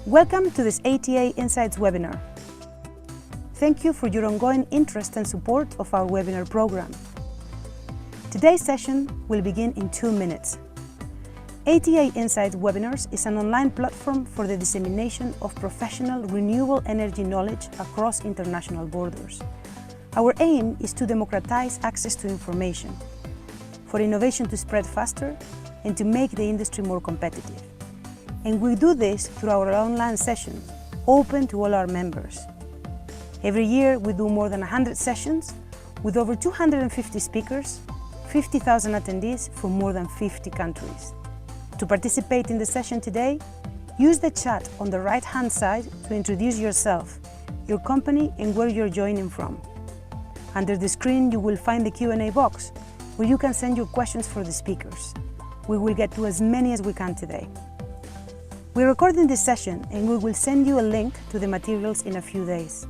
Welcome to this ATA Insights webinar. Thank you for your ongoing interest and support of our webinar program. Today's session will begin in 2 minutes. ATA Insights Webinars is an online platform for the dissemination of professional renewable energy knowledge across international borders. Our aim is to democratize access to information, for innovation to spread faster, and to make the industry more competitive. And we do this through our online sessions, open to all our members. Every year we do more than 100 sessions with over 250 speakers, 50,000 attendees from more than 50 countries. To participate in the session today, use the chat on the right-hand side to introduce yourself, your company, and where you're joining from. Under the screen, you will find the Q&A box, where you can send your questions for the speakers. We will get to as many as we can today. We're recording this session, and we will send you a link to the materials in a few days.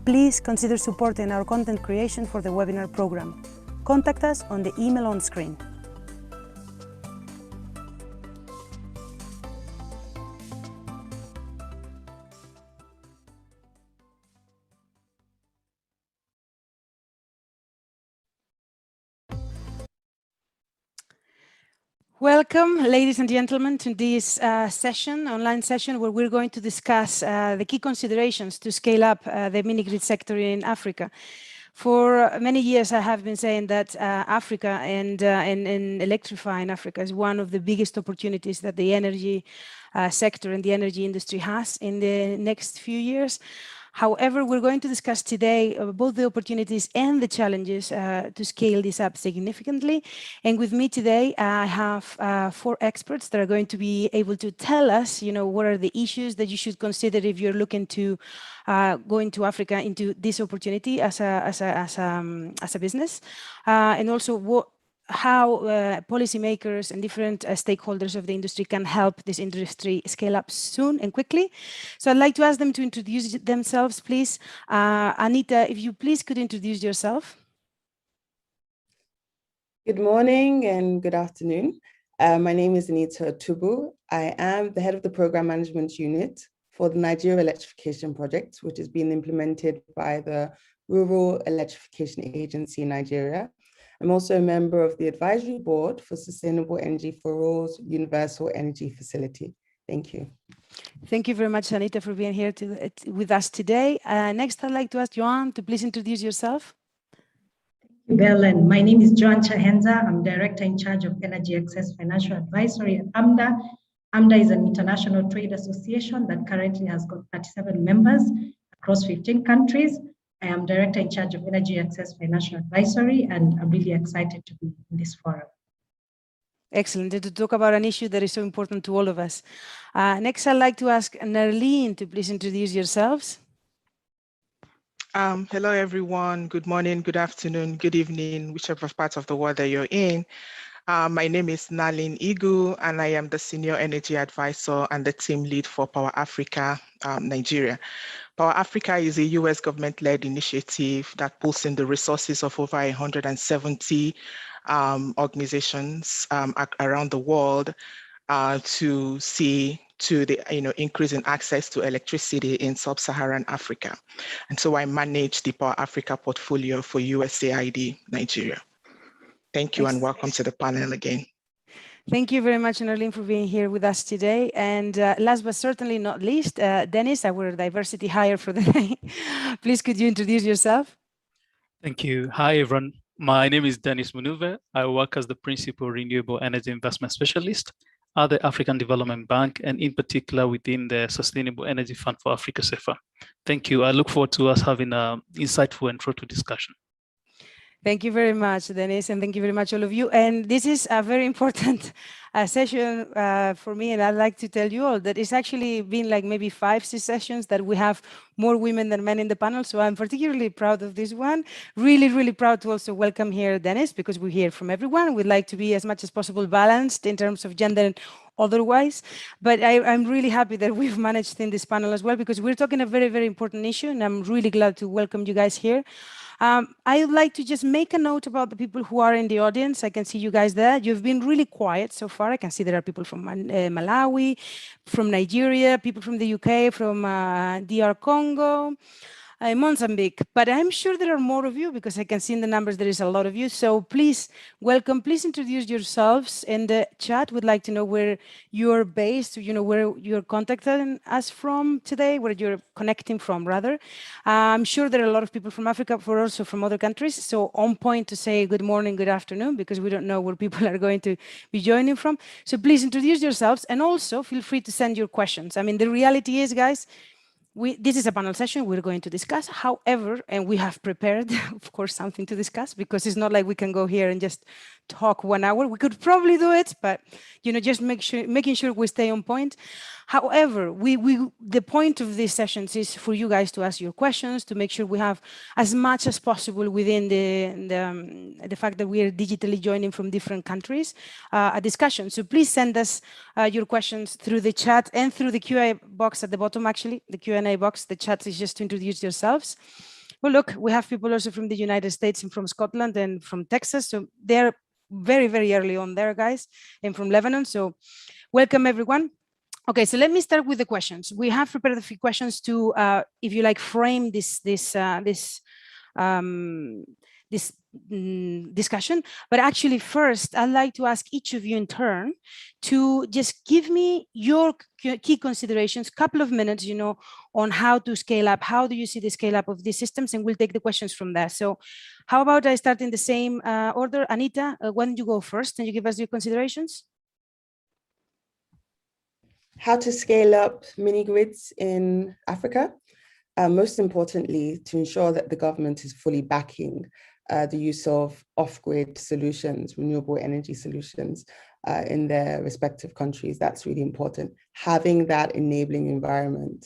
Please consider supporting our content creation for the webinar program. Contact us on the email on screen. Welcome, ladies and gentlemen, to this online session, where we're going to discuss the key considerations to scale up the mini-grid sector in Africa. For many years, I have been saying that Africa and electrifying Africa is one of the biggest opportunities that the energy sector and the energy industry has in the next few years. However, we're going to discuss today both the opportunities and the challenges to scale this up significantly. And with me today, I have 4 experts that are going to be able to tell us, what are the issues that you should consider if you're looking to go into Africa, into this opportunity as a business, and also how policymakers and different stakeholders of the industry can help this industry scale up soon and quickly. So I'd like to ask them to introduce themselves, please. Anita, if you please could introduce yourself. Good morning and good afternoon. My name is Anita Tubu. I am the head of the program management unit for the Nigeria Electrification Project, which is being implemented by the Rural Electrification Agency in Nigeria. I'm also a member of the advisory board for Sustainable Energy for All's Universal Energy Facility. Thank you. Thank you very much, Anita, for being here with us today. Next, I'd like to ask Joan to please introduce yourself. Darlene, my name is Joan Chahenza. I'm Director in charge of Energy Access Financial Advisory at AMDA. AMDA is an international trade association that currently has got 37 members across 15 countries. I am Director in charge of Energy Access Financial Advisory, and I'm really excited to be in this forum. Excellent, to talk about an issue that is so important to all of us. Next, I'd like to ask Darlene to please introduce yourselves. Hello, everyone. Good morning, good afternoon, good evening, whichever part of the world that you're in. My name is Darlene Igu, and I am the Senior Energy Advisor and the Team Lead for Power Africa, Nigeria. Power Africa is a US government-led initiative that pulls in the resources of over 170 organizations around the world to see to the increase in access to electricity in sub-Saharan Africa. And so I manage the Power Africa portfolio for USAID Nigeria. Thank you and welcome to the panel again. Thank you very much, Darlene, for being here with us today. And last but certainly not least, Dennis, our diversity hire for the day. Please, could you introduce yourself? Thank you. Hi, everyone. My name is Dennis Munuve. I work as the Principal Renewable Energy Investment Specialist at the African Development Bank, and in particular within the Sustainable Energy Fund for Africa, SEFA. Thank you. I look forward to us having an insightful and fruitful discussion. Thank you very much, Dennis, and thank you very much, all of you. And this is a very important session for me, and I'd like to tell you all that it's actually been like maybe 5-6 sessions that we have more women than men in the panel, so I'm particularly proud of this one. Really, really proud to also welcome here Dennis, because we hear from everyone. We'd like to be as much as possible balanced in terms of gender and otherwise, but I'm really happy that we've managed in this panel as well, because we're talking a very, very important issue, and I'm really glad to welcome you guys here. I would like to just make a note about the people who are in the audience. I can see you guys there. You've been really quiet so far. far. I can see there are people from Malawi, from Nigeria, people from the UK, from DR Congo, Mozambique, but I'm sure there are more of you because I can see in the numbers there is a lot of you. So please welcome, please introduce yourselves in the chat. We'd like to know where you're based, where you're contacting us from today, where you're connecting from rather. I'm sure there are a lot of people from Africa, but also from other countries. So on point to say good morning, good afternoon, because we don't know where people are going to be joining from. So please introduce yourselves and also feel free to send your questions. I mean, the reality is, guys, this is a panel session we're going to discuss. However, and we have prepared, of course, something to discuss because it's not like we can go here and just talk 1 hour. We could probably do it, but just making sure we stay on point. However, the point of these sessions is for you guys to ask your questions, to make sure we have as much as possible within the fact that we are digitally joining from different countries, a discussion. So please send us your questions through the chat and through the Q&A box at the bottom, actually, the Q&A box. The chat is just to introduce yourselves. Well, look, we have people also from the United States and from Scotland and from Texas. So they're very, very early on there, guys, and from Lebanon. So welcome, everyone. Okay, so let me start with the questions. We have prepared a few questions to, if you like, frame this discussion. But actually, first, I'd like to ask each of you in turn to just give me your key considerations, couple of minutes, on how to scale up. How do you see the scale up of these systems? And we'll take the questions from there. So how about I start in the same order? Anita, why don't you go first and you give us your considerations? How to scale up mini grids in Africa. Most importantly, to ensure that the government is fully backing the use of off-grid solutions, renewable energy solutions in their respective countries. That's really important. Having that enabling environment.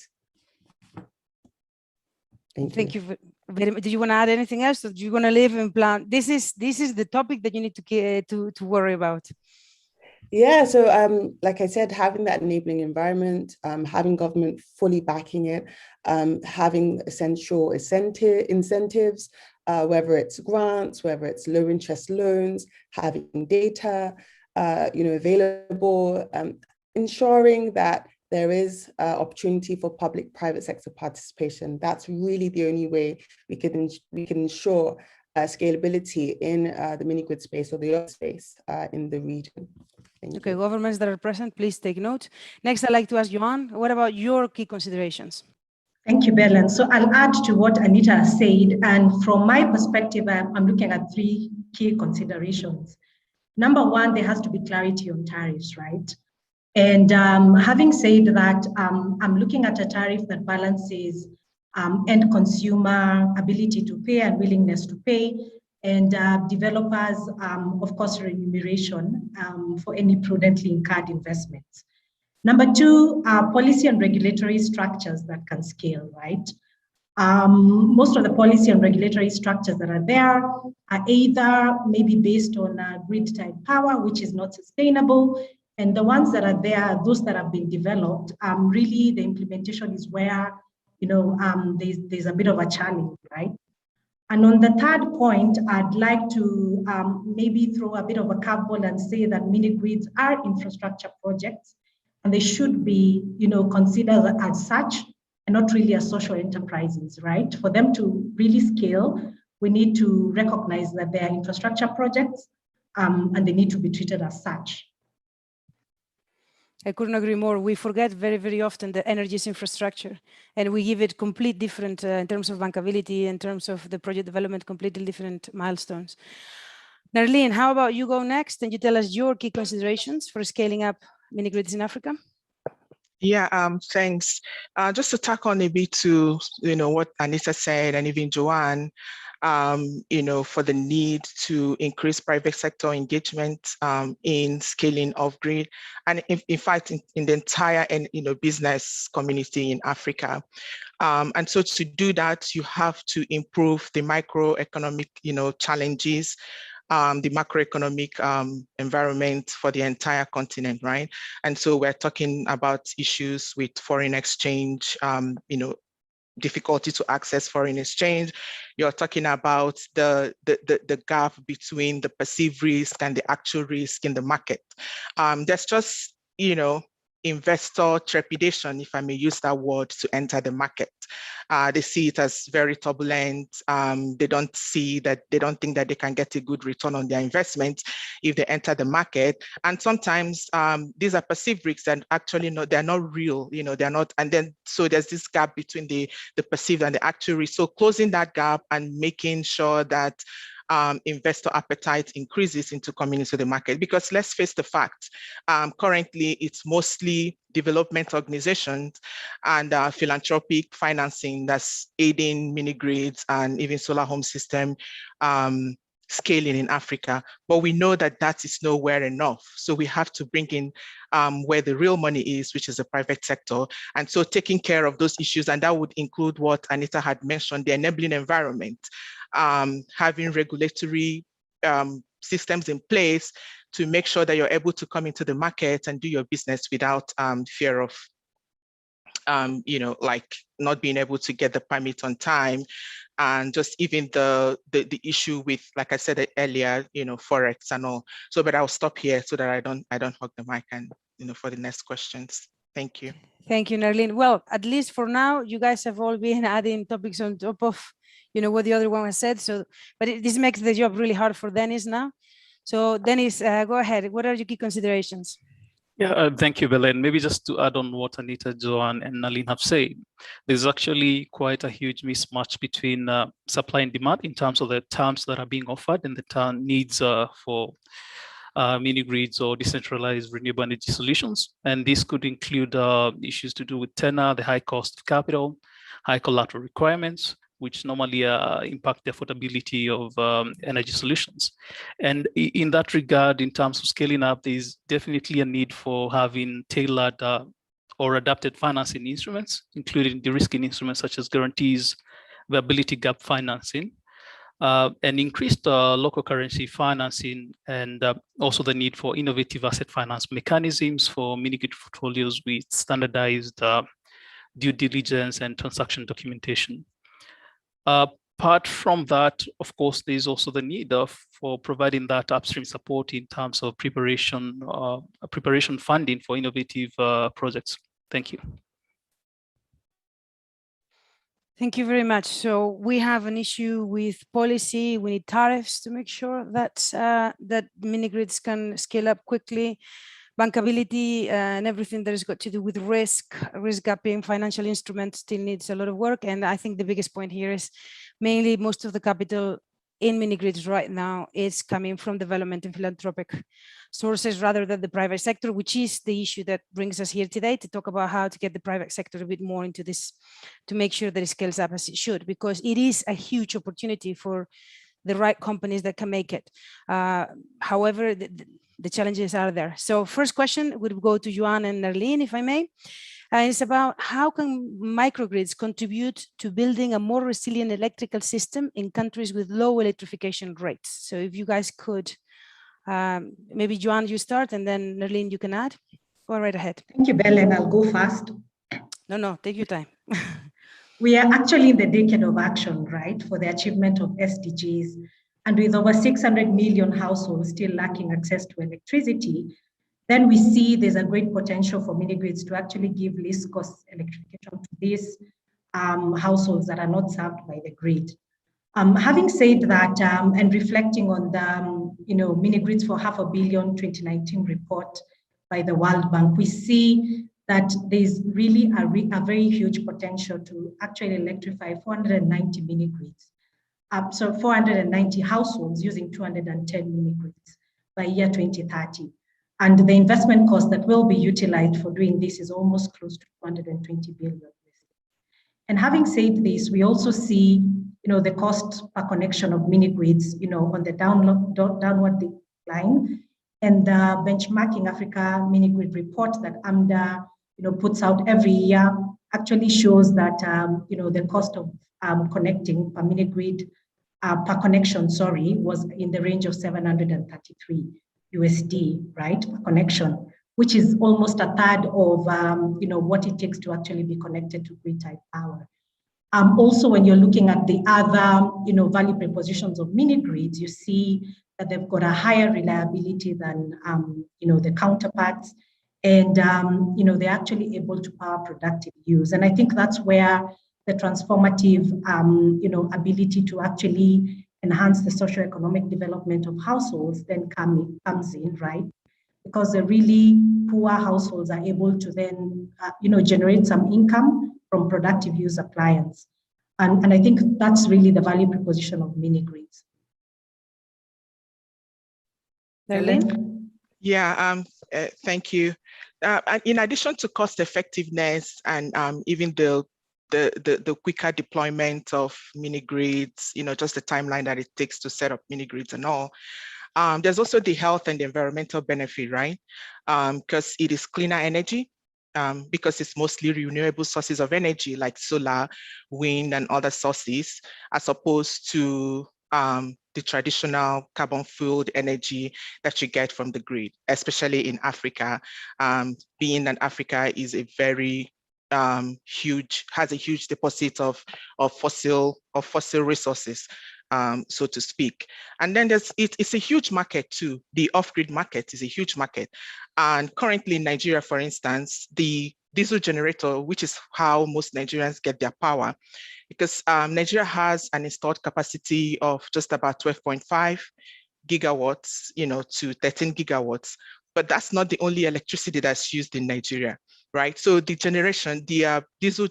Thank you very much. Did you want to add anything else? Or do you want to live in plan? This is the topic that you need to worry about. Yeah, so like I said, having that enabling environment, having government fully backing it, having essential incentives, whether it's grants, whether it's low interest loans, having data, available, ensuring that there is opportunity for public-private sector participation. That's really the only way we can ensure scalability in the mini-grid space or the other space in the region. Okay, governments that are present, please take note. Next, I'd like to ask Johan, what about your key considerations? Thank you, Darlene. So I'll add to what Anita said. And from my perspective, I'm looking at 3 key considerations. Number one, there has to be clarity on tariffs, right? And having said that, I'm looking at a tariff that balances end consumer ability to pay and willingness to pay, and developers, of course, remuneration for any prudently incurred investments. Number 2, policy and regulatory structures that can scale, right? Most of the policy and regulatory structures that are there are either maybe based on grid-tied power, which is not sustainable, and the ones that are there, those that have been developed, really the implementation is where, there's a bit of a challenge, right? And on the 3rd point, I'd like to maybe throw a bit of a curveball and say that mini grids are infrastructure projects, and they should be, considered as such and not really as social enterprises, right? For them to really scale, we need to recognize that they are infrastructure projects and they need to be treated as such. I couldn't agree more. We forget very, very often that energy is infrastructure, and we give it complete different in terms of bankability, in terms of the project development, completely different milestones. Darlene, how about you go next and you tell us your key considerations for scaling up mini grids in Africa? Yeah, thanks. Just to tack on a bit to what Anita said and even Joanne, for the need to increase private sector engagement in scaling off grid, and in fact in the entire business community in Africa. And so to do that, you have to improve the microeconomic challenges, the macroeconomic environment for the entire continent, right? And so we're talking about issues with foreign exchange, difficulty to access foreign exchange. You're talking about the gap between the perceived risk and the actual risk in the market. There's just, investor trepidation, if I may use that word, to enter the market. They see it as very turbulent. They don't think that they can get a good return on their investment if they enter the market. And sometimes these are perceived risks and actually they're not real, they're not. And then, so there's this gap between the perceived and the actual risk. So closing that gap and making sure that investor appetite increases into coming into the market, because let's face the fact, currently it's mostly development organizations and philanthropic financing that's aiding mini grids and even solar home system scaling in Africa. But we know that that is nowhere enough. So we have to bring in where the real money is, which is the private sector. And so taking care of those issues, and that would include what Anita had mentioned, the enabling environment, having regulatory systems in place to make sure that you're able to come into the market and do your business without fear of, like not being able to get the permit on time. And just even the issue with, like I said earlier, Forex and all. So, but I'll stop here so that I don't hog the mic and, for the next questions. Thank you. Thank you, Darlene. Well, at least for now, you guys have all been adding topics on top of, what the other one has said. So, but this makes the job really hard for Dennis now. So Dennis, go ahead. What are your key considerations? Yeah, thank you, Belen. Maybe just to add on what Anita, Joanne, and Darlene have said, there's actually quite a huge mismatch between supply and demand in terms of the terms that are being offered and the needs for mini grids or decentralized renewable energy solutions. And this could include issues to do with tenor, the high cost of capital, high collateral requirements, which normally impact the affordability of energy solutions. And in that regard, in terms of scaling up, there's definitely a need for having tailored or adapted financing instruments, including de-risking instruments such as guarantees, viability gap financing, and increased local currency financing, and also the need for innovative asset finance mechanisms for mini-grid portfolios with standardized due diligence and transaction documentation. Apart from that, of course, there's also the need for providing that upstream support in terms of preparation funding for innovative projects. Thank you. Thank you very much. So we have an issue with policy. We need tariffs to make sure that that mini grids can scale up quickly. Bankability and everything that has got to do with risk gapping, financial instruments still needs a lot of work. And I think the biggest point here is mainly most of the capital in mini grids right now is coming from development and philanthropic sources rather than the private sector, which is the issue that brings us here today to talk about how to get the private sector a bit more into this, to make sure that it scales up as it should, because it is a huge opportunity for the right companies that can make it. However, the challenges are there. So first question would go to Joanne and Darlene, if I may. It's about how can microgrids contribute to building a more resilient electrical system in countries with low electrification rates. So if you guys could, maybe Joanne, you start, and then Darlene, you can add. Go right ahead. Thank you, Belen. I'll go fast. No, take your time. We are actually in the decade of action, right, for the achievement of SDGs. And with over 600 million households still lacking access to electricity, then we see there's a great potential for mini grids to actually give least cost electrification to these households that are not served by the grid. Having said that, and reflecting on the mini grids for $500 billion 2019 report by the World Bank, we see that there's really a very huge potential to actually electrify 490 mini grids. So 490 households using 210 mini grids by year 2030. And the investment cost that will be utilized for doing this is almost close to 220 billion. And having said this, we also see, the cost per connection of mini grids, on the downward decline. And the Benchmarking Africa Mini Grid report that AMDA, puts out every year actually shows that, the cost of connecting per mini grid per connection, was in the range of $733 USD, right, per connection, which is almost a third of, what it takes to actually be connected to grid type power. Also, when you're looking at the other, value propositions of mini grids, you see that they've got a higher reliability than, the counterparts, and they're actually able to power productive use. And I think that's where the transformative, ability to actually enhance the socioeconomic development of households then comes in, right? Because the really poor households are able to then, generate some income from productive use appliance. And I think that's really the value proposition of mini grids. Darlene? Yeah, thank you. In addition to cost effectiveness and even the quicker deployment of mini grids, just the timeline that it takes to set up mini grids and all, there's also the health and the environmental benefit, right? Because it is cleaner energy, because it's mostly renewable sources of energy like solar, wind, and other sources, as opposed to the traditional carbon-fueled energy that you get from the grid, especially in Africa, being that Africa is a very has a huge deposit of fossil resources, so to speak. And then it's a huge market too. The off-grid market is a huge market. And currently in Nigeria, for instance, the diesel generator, which is how most Nigerians get their power, because Nigeria has an installed capacity of just about 12.5 gigawatts, to 13 gigawatts. But that's not the only electricity that's used in Nigeria, right? So the generation, the diesel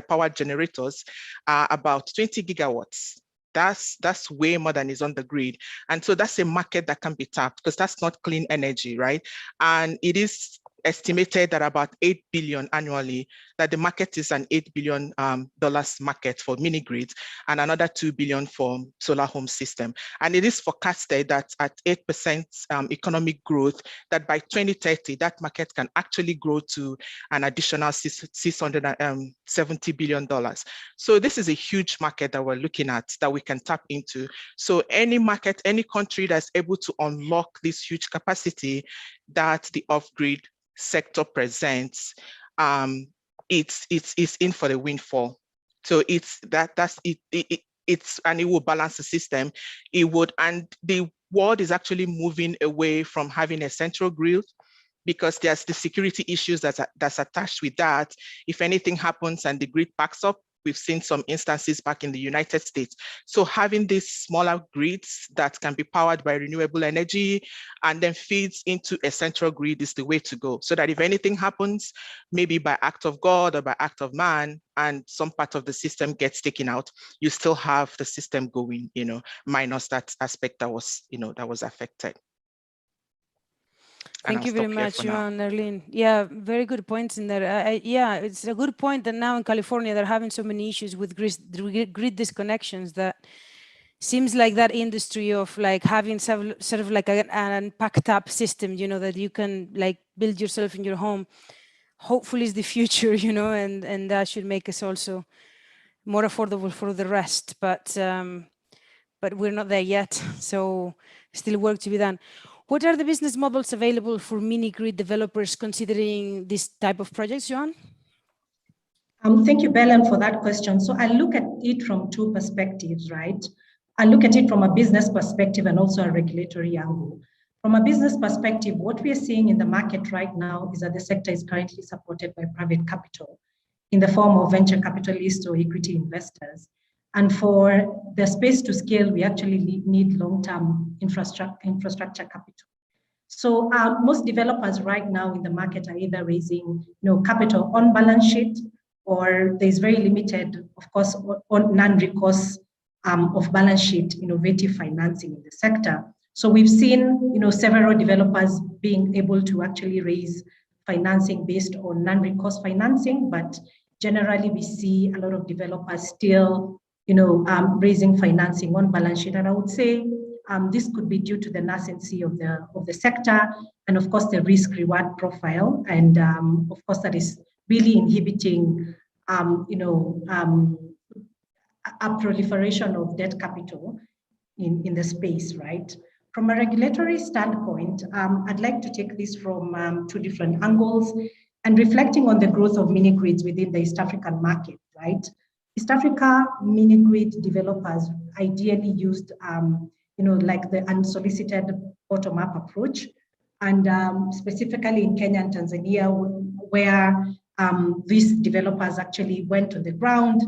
power generators are about 20 gigawatts. That's way more than is on the grid. And so that's a market that can be tapped because that's not clean energy, right? And it is estimated that about 8 billion annually, that the market is an $8 billion market for mini grids and another 2 billion for solar home system. And it is forecasted that at 8% economic growth, that by 2030, that market can actually grow to an additional $670 billion. So this is a huge market that we're looking at that we can tap into. So any market, any country that's able to unlock this huge capacity that the off-grid sector presents, it's in for the windfall. So it's and it will balance the system. And the world is actually moving away from having a central grid, because there's the security issues that's attached with that. If anything happens and the grid backs up, we've seen some instances back in the United States. So having these smaller grids that can be powered by renewable energy and then feeds into a central grid is the way to go. So that if anything happens, maybe by act of God or by act of man, and some part of the system gets taken out, you still have the system going, minus that aspect that was, that was affected. Thank you very much, Joan, Darlene. Yeah, very good points in there. Yeah, it's a good point that now in California, they're having so many issues with grid disconnections that seems like that industry of like having sort of like an packed up system, that you can like build yourself in your home, hopefully is the future, and that should make us also more affordable for the rest. But we're not there yet, so still work to be done. What are the business models available for mini grid developers considering this type of projects, Joan? Thank you, Belen, for that question. So I look at it from two perspectives, right? I look at it from a business perspective and also a regulatory angle. From a business perspective, what we are seeing in the market right now is that the sector is currently supported by private capital in the form of venture capitalists or equity investors. And for the space to scale, we actually need long-term infrastructure capital. So most developers right now in the market are either raising capital on balance sheet, or there's very limited, of course, on non-recourse of balance sheet innovative financing in the sector. So we've seen several developers being able to actually raise financing based on non-recourse financing, but generally we see a lot of developers still raising financing on balance sheet. And I would say this could be due to the nascency of the sector, and of course the risk-reward profile, and of course that is really inhibiting a proliferation of debt capital in the space, right? From a regulatory standpoint, I'd like to take this from two different angles and reflecting on the growth of mini grids within the East African market, right? East Africa mini grid developers ideally used, like the unsolicited bottom-up approach, and specifically in Kenya and Tanzania, where these developers actually went on the ground,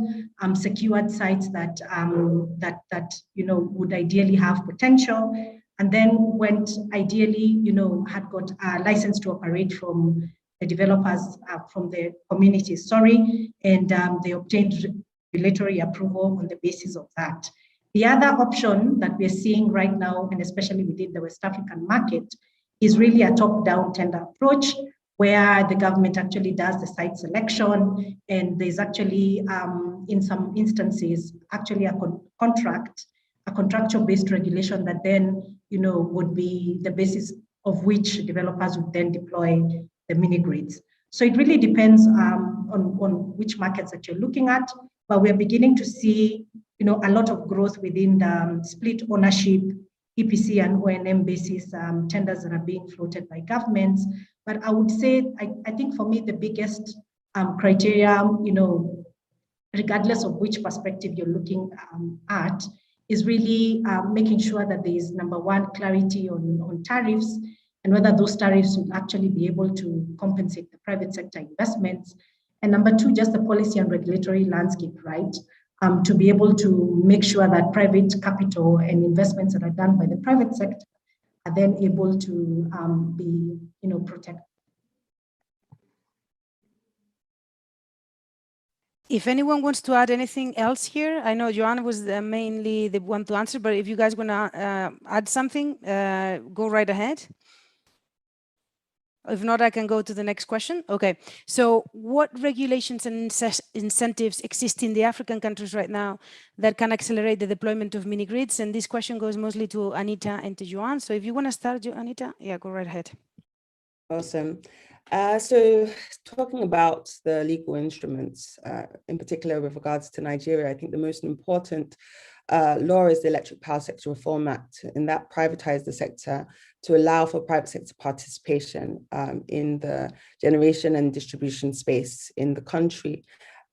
secured sites that would ideally have potential, and then went ideally, had got a license to operate from the developers, from the communities, and they obtained regulatory approval on the basis of that. The other option that we're seeing right now, and especially within the West African market, is really a top-down tender approach, where the government actually does the site selection, and there's actually, in some instances, actually a contractual-based regulation that then, would be the basis of which developers would then deploy the mini grids. So it really depends on which markets that you're looking at, but we're beginning to see, a lot of growth within the split ownership, EPC and O&M basis tenders that are being floated by governments. But I would say, I think for me, the biggest criteria, regardless of which perspective you're looking at, is really making sure that there is, number one, clarity on tariffs, and whether those tariffs will actually be able to compensate the private sector investments. And number two, just the policy and regulatory landscape, right? To be able to make sure that private capital and investments that are done by the private sector are then able to be, protected. If anyone wants to add anything else here, I know Joanna was mainly the one to answer, but if you guys want to add something, go right ahead. If not, I can go to the next question. Okay, so what regulations and incentives exist in the African countries right now that can accelerate the deployment of mini grids? And this question goes mostly to Anita and to Joanne. So if you want to start, Anita, yeah, go right ahead. Awesome. So talking about the legal instruments, in particular with regards to Nigeria, I think the most important law is the Electric Power Sector Reform Act, and that privatized the sector to allow for private sector participation in the generation and distribution space in the country.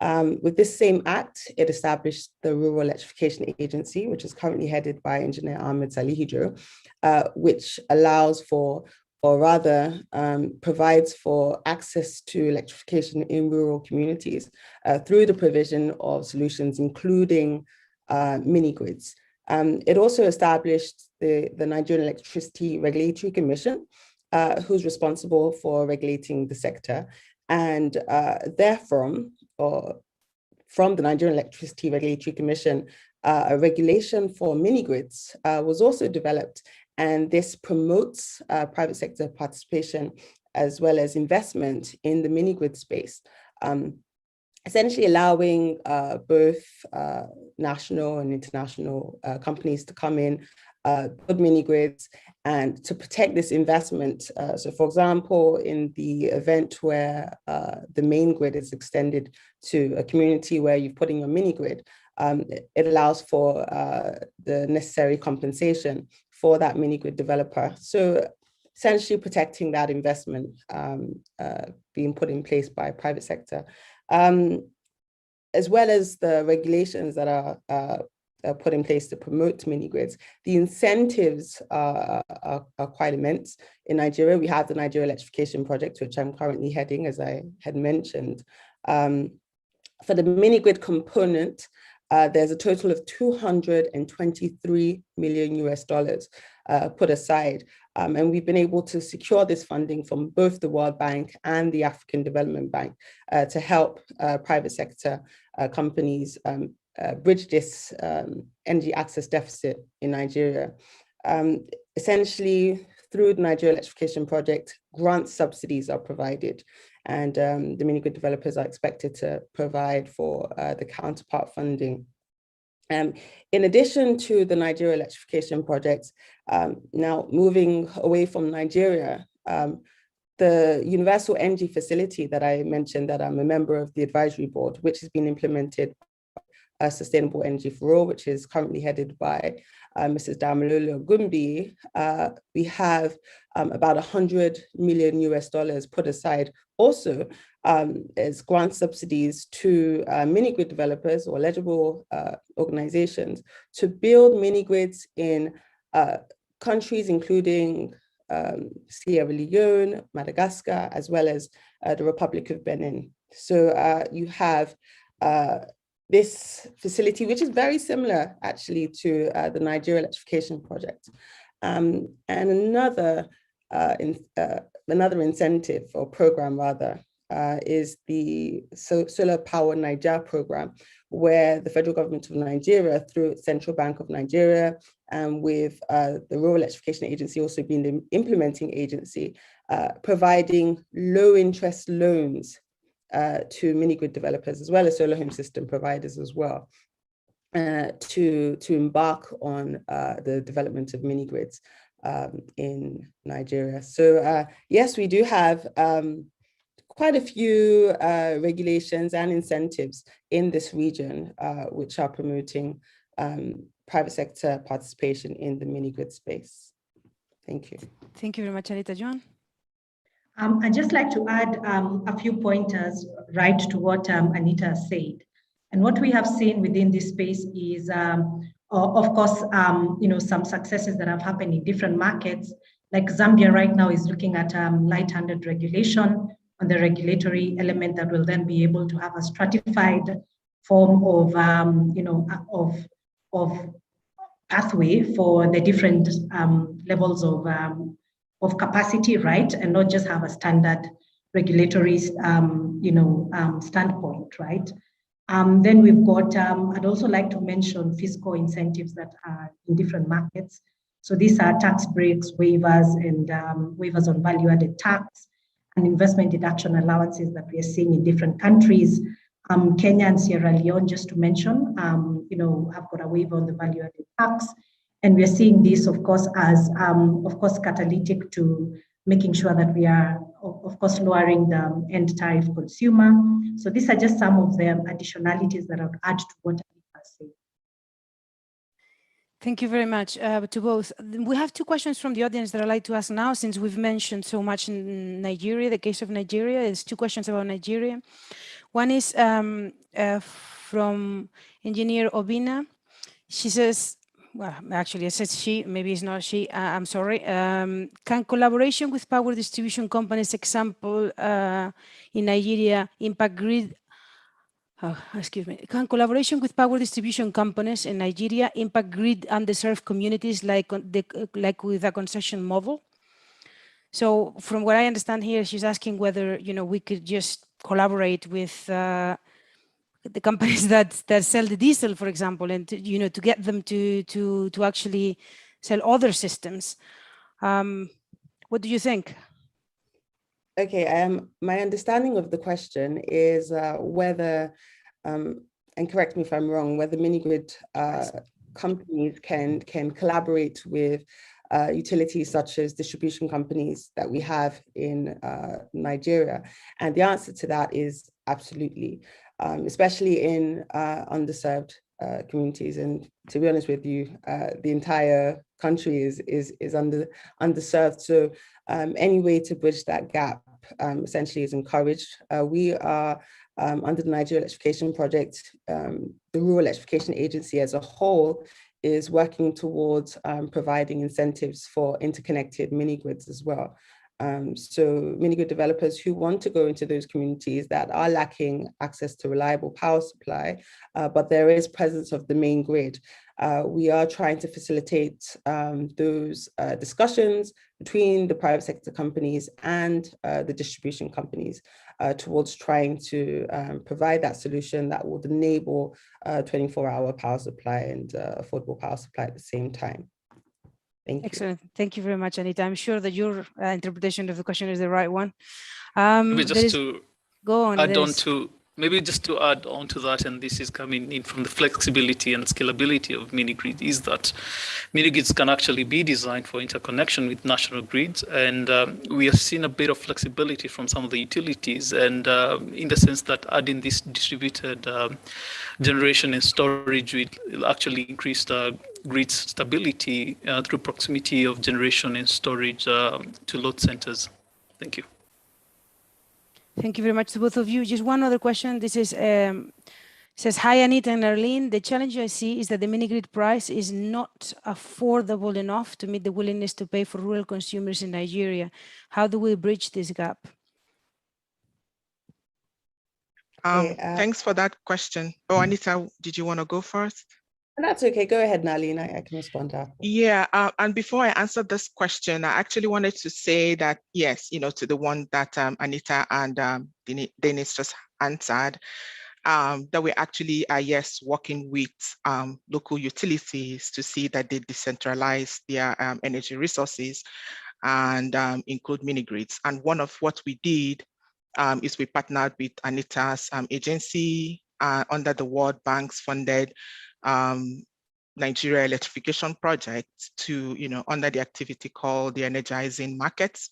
With this same act, it established the Rural Electrification Agency, which is currently headed by Engineer Ahmed Salihijo, which allows for, or rather provides for access to electrification in rural communities through the provision of solutions, including mini grids. It also established the Nigerian Electricity Regulatory Commission, who's responsible for regulating the sector. And therefrom, or from the Nigerian Electricity Regulatory Commission, a regulation for mini grids was also developed. And this promotes private sector participation as well as investment in the mini grid space, essentially allowing both national and international companies to come in, build mini grids, and to protect this investment. So for example, in the event where the main grid is extended to a community where you've put in your mini grid, it allows for the necessary compensation for that mini grid developer. So essentially protecting that investment being put in place by private sector, as well as the regulations that are put in place to promote mini grids. The incentives are quite immense. In Nigeria, we have the Nigeria Electrification Project, which I'm currently heading, as I had mentioned. For the mini grid component, there's a total of $223 million put aside. And we've been able to secure this funding from both the World Bank and the African Development Bank to help private sector companies bridge this energy access deficit in Nigeria. Essentially, through the Nigeria Electrification Project, grant subsidies are provided, and the mini grid developers are expected to provide for the counterpart funding. In addition to the Nigeria Electrification Project, now moving away from Nigeria, the Universal Energy Facility that I mentioned, that I'm a member of the advisory board, which has been implemented Sustainable Energy for All, which is currently headed by Mrs. Damalolo Gumbi, we have about $100 million US put aside also as grant subsidies to mini grid developers or eligible organizations to build mini grids in countries including Sierra Leone, Madagascar, as well as the Republic of Benin. So you have this facility, which is very similar actually to the Nigeria electrification project. And another incentive or program rather is the Solar Power Niger program, where the federal government of Nigeria, through its Central Bank of Nigeria, and with the Rural Electrification Agency also being the implementing agency, providing low interest loans to mini grid developers, as well as solar home system providers as well, to embark on the development of mini grids in Nigeria. So yes, we do have quite a few regulations and incentives in this region, which are promoting private sector participation in the mini grid space. Thank you. Thank you very much, Anita. John? I'd just like to add a few pointers right to what Anita said. And what we have seen within this space is, of course, some successes that have happened in different markets. Like Zambia right now is looking at light-handed regulation on the regulatory element that will then be able to have a stratified form of, of pathway for the different levels of capacity, right? And not just have a standard regulatory, standpoint, right? Then we've got, I'd also like to mention fiscal incentives that are in different markets. So these are tax breaks, waivers, and waivers on value-added tax, and investment deduction allowances that we are seeing in different countries. Kenya and Sierra Leone, just to mention, have got a waiver on the value-added tax. And we are seeing this, of course, as, catalytic to making sure that we are, of course, lowering the end tariff consumer. So these are just some of the additionalities that I would add to what I said. Thank you very much to both. We have two questions from the audience that I'd like to ask now, since we've mentioned so much in Nigeria, the case of Nigeria. There's two questions about Nigeria. One is from Engineer Obina. She says, well, actually, it says she, maybe it's not she, I'm sorry. Can collaboration with power distribution companies, example, in Nigeria, impact grid? Can collaboration with power distribution companies in Nigeria impact grid underserved communities like with a concession model? So from what I understand here, she's asking whether we could just collaborate with the companies that sell the diesel, for example, and to get them to actually sell other systems. What do you think? Okay, my understanding of the question is whether, and correct me if I'm wrong, whether mini grid companies can collaborate with utilities such as distribution companies that we have in Nigeria. And the answer to that is absolutely, especially in underserved communities. And to be honest with you, the entire country is underserved. So any way to bridge that gap essentially is encouraged. We are under the Nigeria Electrification Project, the Rural Electrification Agency as a whole is working towards providing incentives for interconnected mini grids as well. So mini grid developers who want to go into those communities that are lacking access to reliable power supply, but there is presence of the main grid. We are trying to facilitate those discussions between the private sector companies and the distribution companies towards trying to provide that solution that would enable 24-hour power supply and affordable power supply at the same time. Thank you. Excellent. Thank you very much, Anita. I'm sure that your interpretation of the question is the right one. Maybe just to go on, add on to Maybe just to add on to that, and this is coming in from the flexibility and scalability of mini-grid, is that mini-grids can actually be designed for interconnection with national grids. And we have seen a bit of flexibility from some of the utilities, and in the sense that adding this distributed generation and storage will actually increase the grid stability through proximity of generation and storage to load centers. Thank you. Thank you very much to both of you. Just one other question. This is says, hi, Anita and Darlene. The challenge I see is that the mini-grid price is not affordable enough to meet the willingness to pay for rural consumers in Nigeria. How do we bridge this gap? Thanks for that question. Oh, Anita, did you want to go first? That's okay. Go ahead, Darlene. I can respond to that. Yeah, and before I answer this question, I actually wanted to say that, yes, to the one that Anita and Dennis just answered, that we actually are, yes, working with local utilities to see that they decentralize their energy resources and include mini-grids. And one of what we did is we partnered with Anita's agency under the World Bank's funded Nigeria electrification project to, under the activity called the Energizing Markets.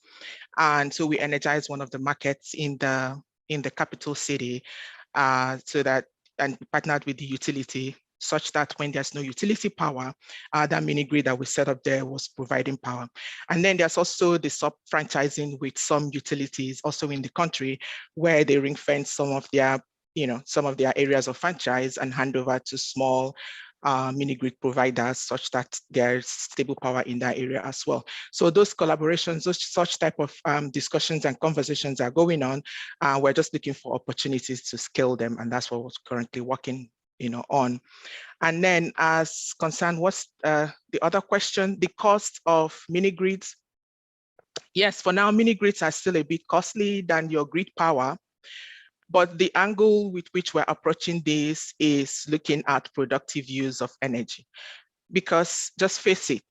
And so we energized one of the markets in the capital city and we partnered with the utility such that when there's no utility power, that mini grid that we set up there was providing power. And then there's also the sub-franchising with some utilities also in the country where they ring-fence some of their areas of franchise and hand over to small mini grid providers such that there's stable power in that area as well. So those collaborations, such type of discussions and conversations are going on. We're just looking for opportunities to scale them, and that's what we're currently working on. And then as concerned, what's the other question? The cost of mini grids. Yes, for now, mini grids are still a bit costly than your grid power. But the angle with which we're approaching this is looking at productive use of energy. Because just face it,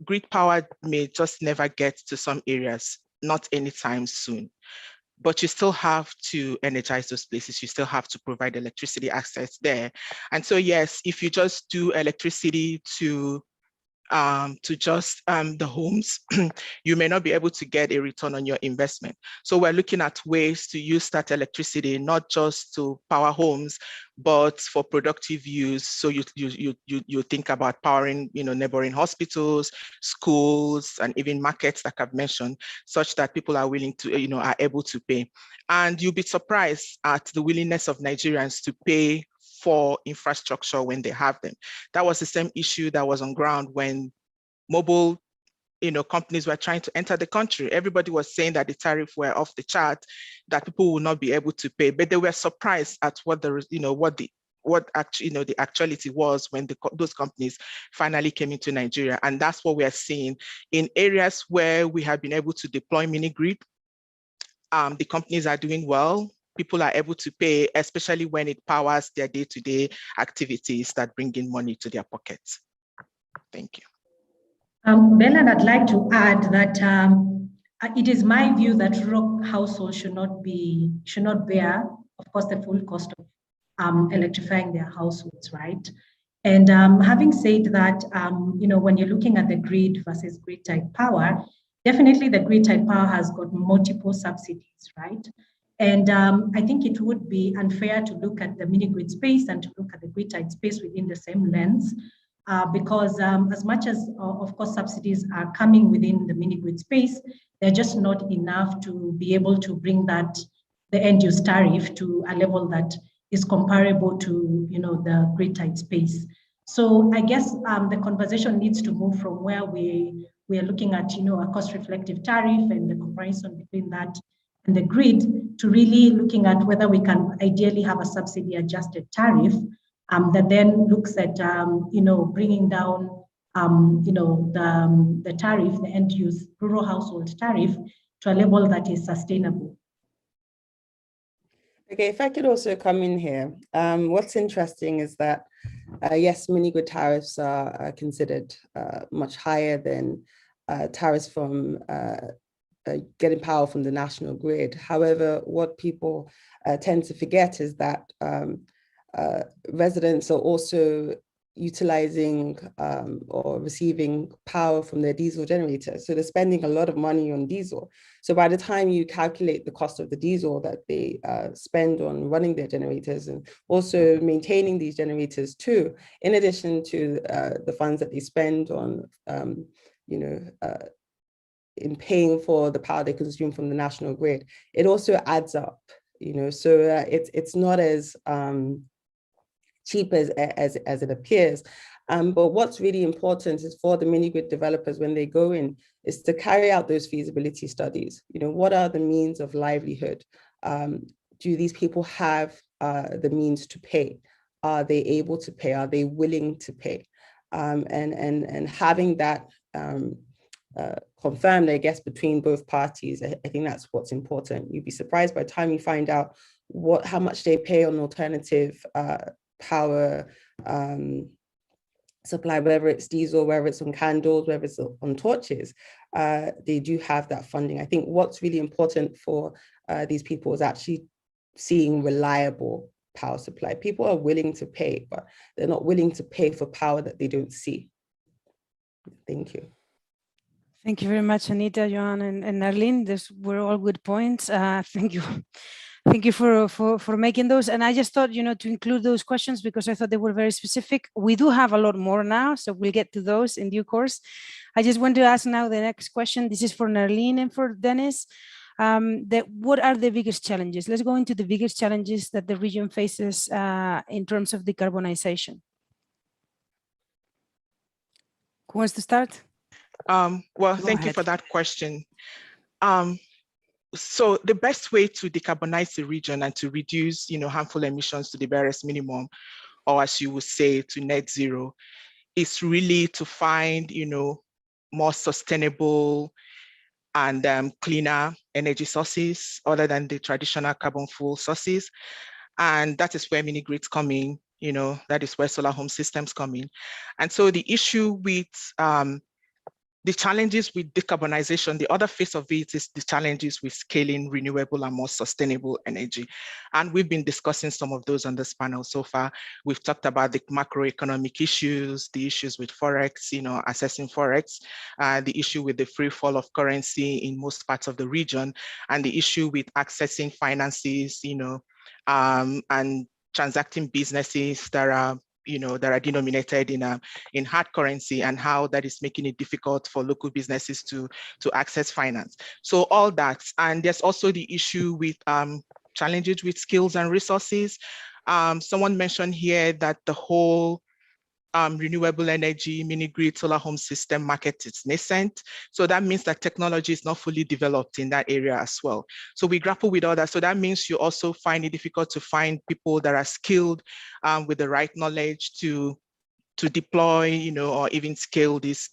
grid power may just never get to some areas, not anytime soon. But you still have to energize those places. You still have to provide electricity access there. And so yes, if you just do electricity to just the homes, you may not be able to get a return on your investment. So we're looking at ways to use that electricity, not just to power homes, but for productive use. So you think about powering, neighboring hospitals, schools, and even markets like I've mentioned, such that people are willing to, are able to pay. And you'll be surprised at the willingness of Nigerians to pay for infrastructure when they have them. That was the same issue that was on ground when mobile companies were trying to enter the country. Everybody was saying that the tariffs were off the chart, that people would not be able to pay, but they were surprised at what the actuality was when those companies finally came into Nigeria. And that's what we are seeing in areas where we have been able to deploy mini grid. The companies are doing well. People are able to pay, especially when it powers their day-to-day activities that bring in money to their pockets. Thank you. Bernard, I'd like to add that it is my view that rural households should not bear, of course, the full cost of electrifying their households, right? And having said that, when you're looking at the grid versus grid-type power, definitely the grid-type power has got multiple subsidies, right? And I think it would be unfair to look at the mini-grid space and to look at the grid-type space within the same lens, because as much as, of course, subsidies are coming within the mini-grid space, they're just not enough to be able to bring the end-use tariff to a level that is comparable to, the grid-type space. So I guess the conversation needs to move from where we are looking at, a cost-reflective tariff and the comparison between that and the grid, to really looking at whether we can ideally have a subsidy-adjusted tariff that then looks at, bringing down, the tariff, the end-use rural household tariff, to a level that is sustainable. Okay, if I could also come in here. What's interesting is that, yes, mini-grid tariffs are considered much higher than tariffs from getting power from the national grid. However, what people tend to forget is that residents are also utilizing or receiving power from their diesel generators. So they're spending a lot of money on diesel. So by the time you calculate the cost of the diesel that they spend on running their generators and also maintaining these generators too, in addition to the funds that they spend on, in paying for the power they consume from the national grid, it also adds up, so it's not as cheap as it appears. But what's really important is for the mini grid developers, when they go in, is to carry out those feasibility studies. What are the means of livelihood? Do these people have the means to pay? Are they able to pay? Are they willing to pay? And having that confirmed, I guess, between both parties, I think that's what's important. You'd be surprised by the time you find out how much they pay on alternative power supply, whether it's diesel, whether it's on candles, whether it's on torches. They do have that funding. I think what's really important for these people is actually seeing reliable power supply. People are willing to pay, but they're not willing to pay for power that they don't see. Thank you. Thank you very much, Anita, Joan, and Darlene. These were all good points. Thank you. Thank you for making those. And I just thought, to include those questions because I thought they were very specific. We do have a lot more now, so we'll get to those in due course. I just want to ask now the next question. This is for Darlene and for Dennis. What are the biggest challenges? Let's go into the biggest challenges that the region faces in terms of decarbonization. Who wants to start? Well, thank you for that question. So the best way to decarbonize the region and to reduce, harmful emissions to the barest minimum, or as you would say, to net zero, is really to find, more sustainable and cleaner energy sources other than the traditional carbon fuel sources. And that is where mini grids come in, that is where solar home systems come in. And so the issue with the challenges with decarbonization, the other face of it is the challenges with scaling renewable and more sustainable energy. And we've been discussing some of those on this panel so far. We've talked about the macroeconomic issues, the issues with Forex, assessing Forex, the issue with the free fall of currency in most parts of the region, and the issue with accessing finances, and transacting businesses that are denominated in hard currency, and how that is making it difficult for local businesses to access finance. So all that, and there's also the issue with challenges with skills and resources. Someone mentioned here that the whole renewable energy mini grid solar home system market is nascent. So that means that technology is not fully developed in that area as well. So we grapple with all that. So that means you also find it difficult to find people that are skilled with the right knowledge to deploy, or even scale these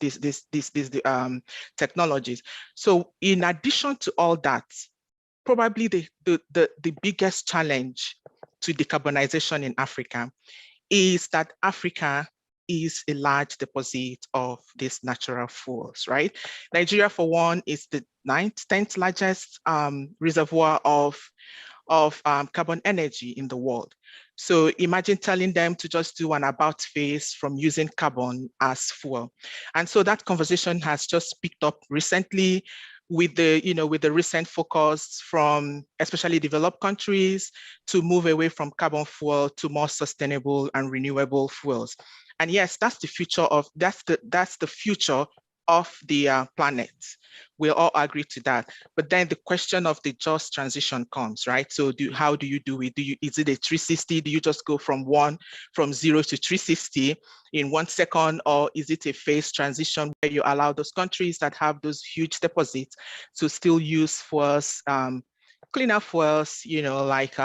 technologies. So in addition to all that, probably the biggest challenge to decarbonization in Africa is that Africa is a large deposit of these natural fuels, right? Nigeria, for one, is the 10th largest reservoir of carbon energy in the world. So imagine telling them to just do an about face from using carbon as fuel. And so that conversation has just picked up recently with the recent focus from especially developed countries to move away from carbon fuel to more sustainable and renewable fuels. And yes, that's the future of the future of the planet. We'll all agree to that. But then the question of the just transition comes, right? So how do you do it? Is it a 360? Do you just go from 0 to 360 in 1 second? Or is it a phased transition where you allow those countries that have those huge deposits to still use fuels, cleaner fuels, like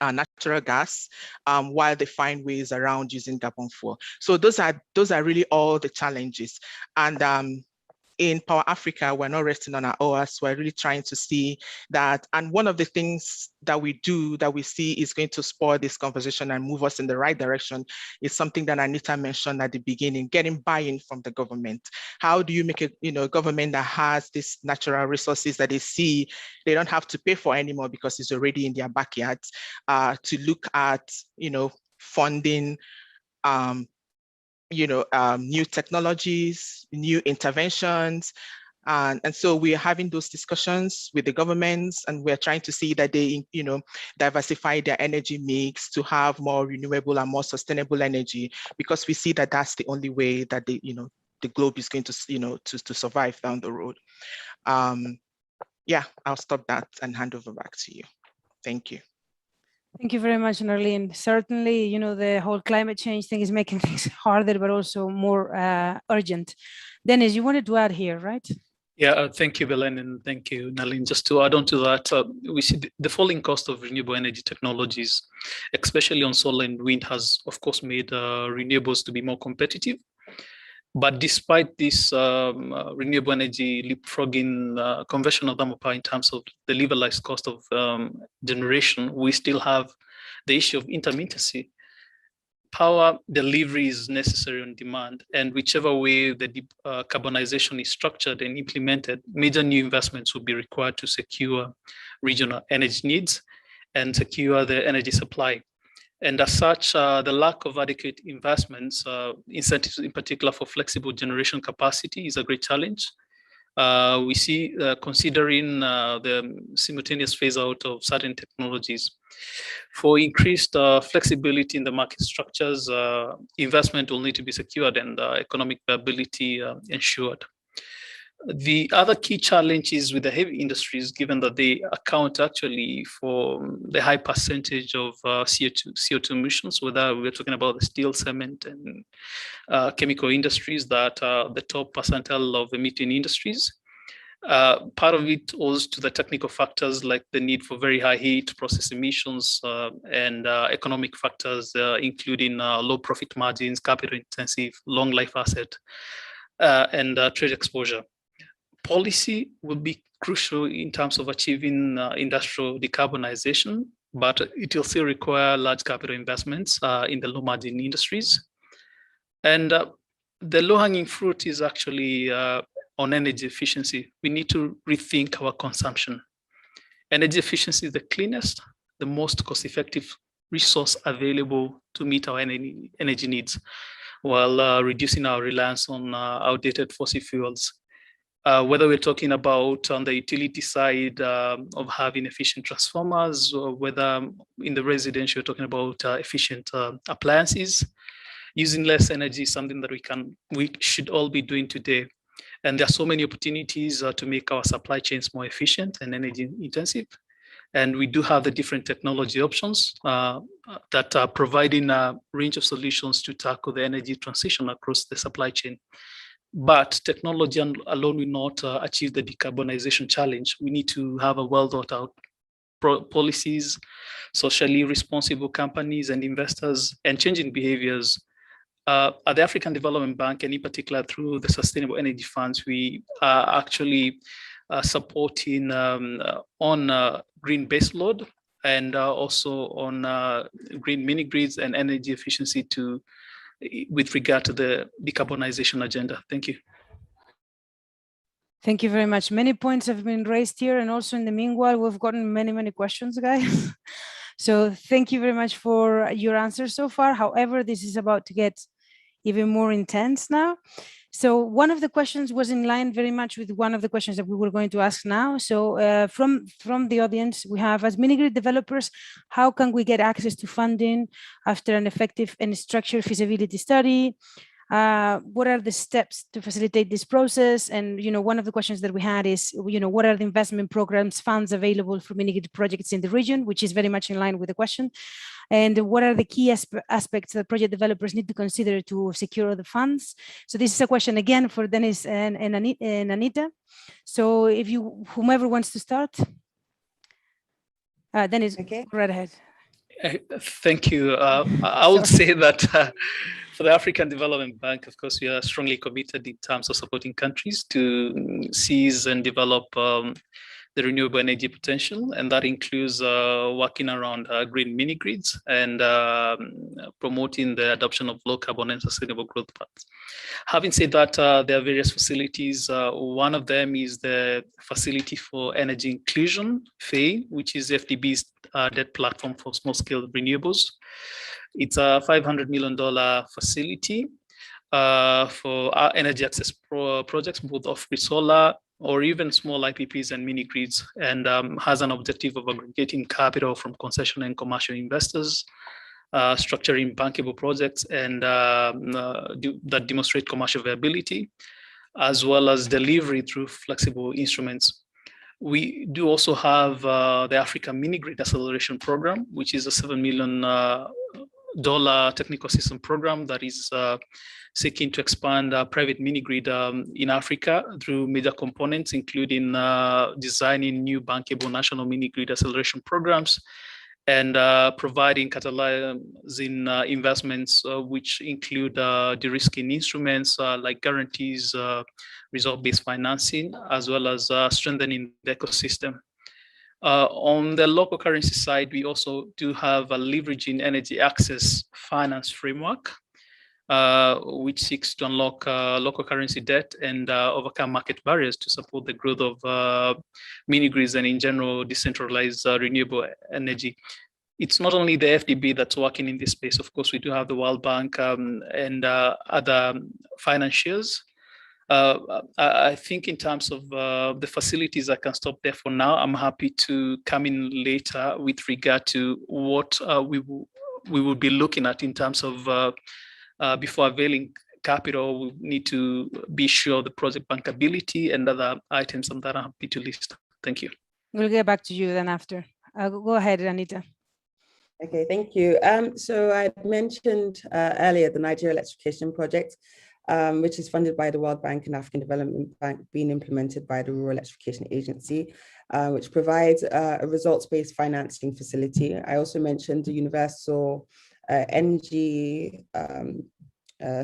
natural gas, while they find ways around using carbon fuel. So those are really all the challenges. And in Power Africa, we're not resting on our oars. We're really trying to see that. And one of the things that we do that we see is going to spur this conversation and move us in the right direction is something that Anita mentioned at the beginning, getting buy-in from the government. How do you make a government that has these natural resources that they see they don't have to pay for anymore because it's already in their backyards, to look at, funding, new technologies, new interventions. And so we are having those discussions with the governments, and we're trying to see that they, diversify their energy mix to have more renewable and more sustainable energy, because we see that that's the only way that the globe is going to, to survive down the road. Yeah, I'll stop that and hand over back to you. Thank you. Thank you very much, Darlene. Certainly, the whole climate change thing is making things harder, but also more urgent. Dennis, you wanted to add here, right? Yeah, thank you, Belen, and thank you, Darlene. Just to add on to that, we see the falling cost of renewable energy technologies, especially on solar and wind, has, of course, made renewables to be more competitive. But despite this renewable energy leapfrogging conventional thermal power in terms of the levelized cost of generation, we still have the issue of intermittency. Power delivery is necessary on demand, and whichever way the decarbonization is structured and implemented, major new investments will be required to secure regional energy needs and secure the energy supply. And as such, the lack of adequate investments, incentives in particular for flexible generation capacity, is a great challenge. We see, considering the simultaneous phase out of certain technologies, for increased flexibility in the market structures, investment will need to be secured and economic viability ensured. The other key challenge is with the heavy industries, given that they account actually for the high percentage of CO2 emissions, whether we're talking about the steel, cement, and chemical industries that are the top percentile of emitting industries. Part of it owes to the technical factors like the need for very high heat, process emissions, and economic factors, including low profit margins, capital intensive, long life asset, and trade exposure. Policy will be crucial in terms of achieving industrial decarbonization, but it will still require large capital investments in the low margin industries. And the low hanging fruit is actually on energy efficiency. We need to rethink our consumption. Energy efficiency is the cleanest, the most cost-effective resource available to meet our energy needs, while reducing our reliance on outdated fossil fuels. Whether we're talking about on the utility side of having efficient transformers, or whether in the residential, we're talking about efficient appliances, using less energy is something that we should all be doing today. And there are so many opportunities to make our supply chains more efficient and energy intensive. And we do have the different technology options that are providing a range of solutions to tackle the energy transition across the supply chain. But technology alone will not achieve the decarbonization challenge. We need to have a well thought out policies, socially responsible companies and investors, and changing behaviors. At the African Development Bank, and in particular through the Sustainable Energy Funds, we are actually supporting on green baseload and also on green mini grids and energy efficiency with regard to the decarbonization agenda. Thank you. Thank you very much. Many points have been raised here, and also in the meanwhile, we've gotten many questions, guys. So thank you very much for your answers so far. However, this is about to get even more intense now. So one of the questions was in line very much with one of the questions that we were going to ask now. So from the audience, we have, as mini-grid developers, how can we get access to funding after an effective and structured feasibility study? What are the steps to facilitate this process? And one of the questions that we had is, what are the investment programs, funds available for mini-grid projects in the region, which is very much in line with the question. And what are the key aspects that project developers need to consider to secure the funds? So this is a question again for Dennis and Anita. So if whomever wants to start, Dennis, okay, go right ahead. Thank you. I would say that For the African Development Bank, of course, we are strongly committed in terms of supporting countries to seize and develop the renewable energy potential, and that includes working around green mini grids and promoting the adoption of low carbon and sustainable growth paths. Having said that, there are various facilities. One of them is the Facility for Energy Inclusion, FAI, which is FDB's debt platform for small-scale renewables. It's a $500 million facility for our energy access projects, both off-grid solar or even small IPPs and mini grids, and has an objective of aggregating capital from concession and commercial investors, structuring bankable projects and that demonstrate commercial viability, as well as delivery through flexible instruments. We do also have the Africa Mini Grid Acceleration Program, which is a $7 million technical system program that is seeking to expand private mini grid in Africa through major components, including designing new bankable national mini grid acceleration programs and providing catalyzing investments, which include de-risking instruments like guarantees, result-based financing, as well as strengthening the ecosystem. On the local currency side, we also do have a leveraging energy access finance framework, which seeks to unlock local currency debt and overcome market barriers to support the growth of mini grids and in general decentralized renewable energy. It's not only the FDB that's working in this space. Of course, we do have the World Bank and other financiers. I think in terms of the facilities, I can stop there for now. I'm happy to come in later with regard to what we will be looking at in terms of before availing capital. We need to be sure the project bankability and other items that I'm happy to list. Thank you. We'll get back to you then after. Go ahead, Anita. Okay, thank you. So I mentioned earlier the Nigeria Electrification Project, which is funded by the World Bank and African Development Bank, being implemented by the Rural Electrification Agency, which provides a results-based financing facility. I also mentioned the Universal Energy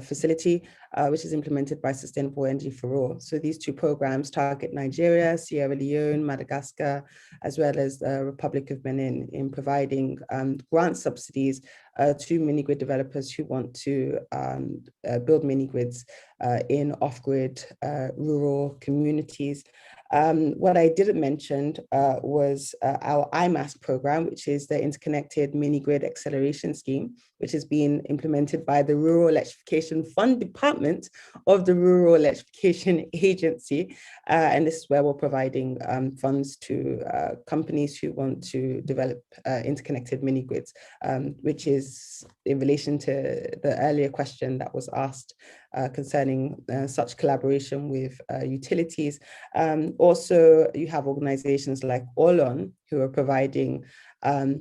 facility, which is implemented by Sustainable Energy for All. So these two programs target Nigeria, Sierra Leone, Madagascar, as well as the Republic of Benin in providing grant subsidies to mini grid developers who want to build mini grids in off-grid rural communities. What I didn't mention was our IMAS program, which is the Interconnected Mini Grid Acceleration Scheme, which is being implemented by the Rural Electrification Fund Department of the Rural Electrification Agency. And this is where we're providing funds to companies who want to develop interconnected mini grids, which is in relation to the earlier question that was asked concerning such collaboration with utilities. Also, you have organizations like Olon who are providing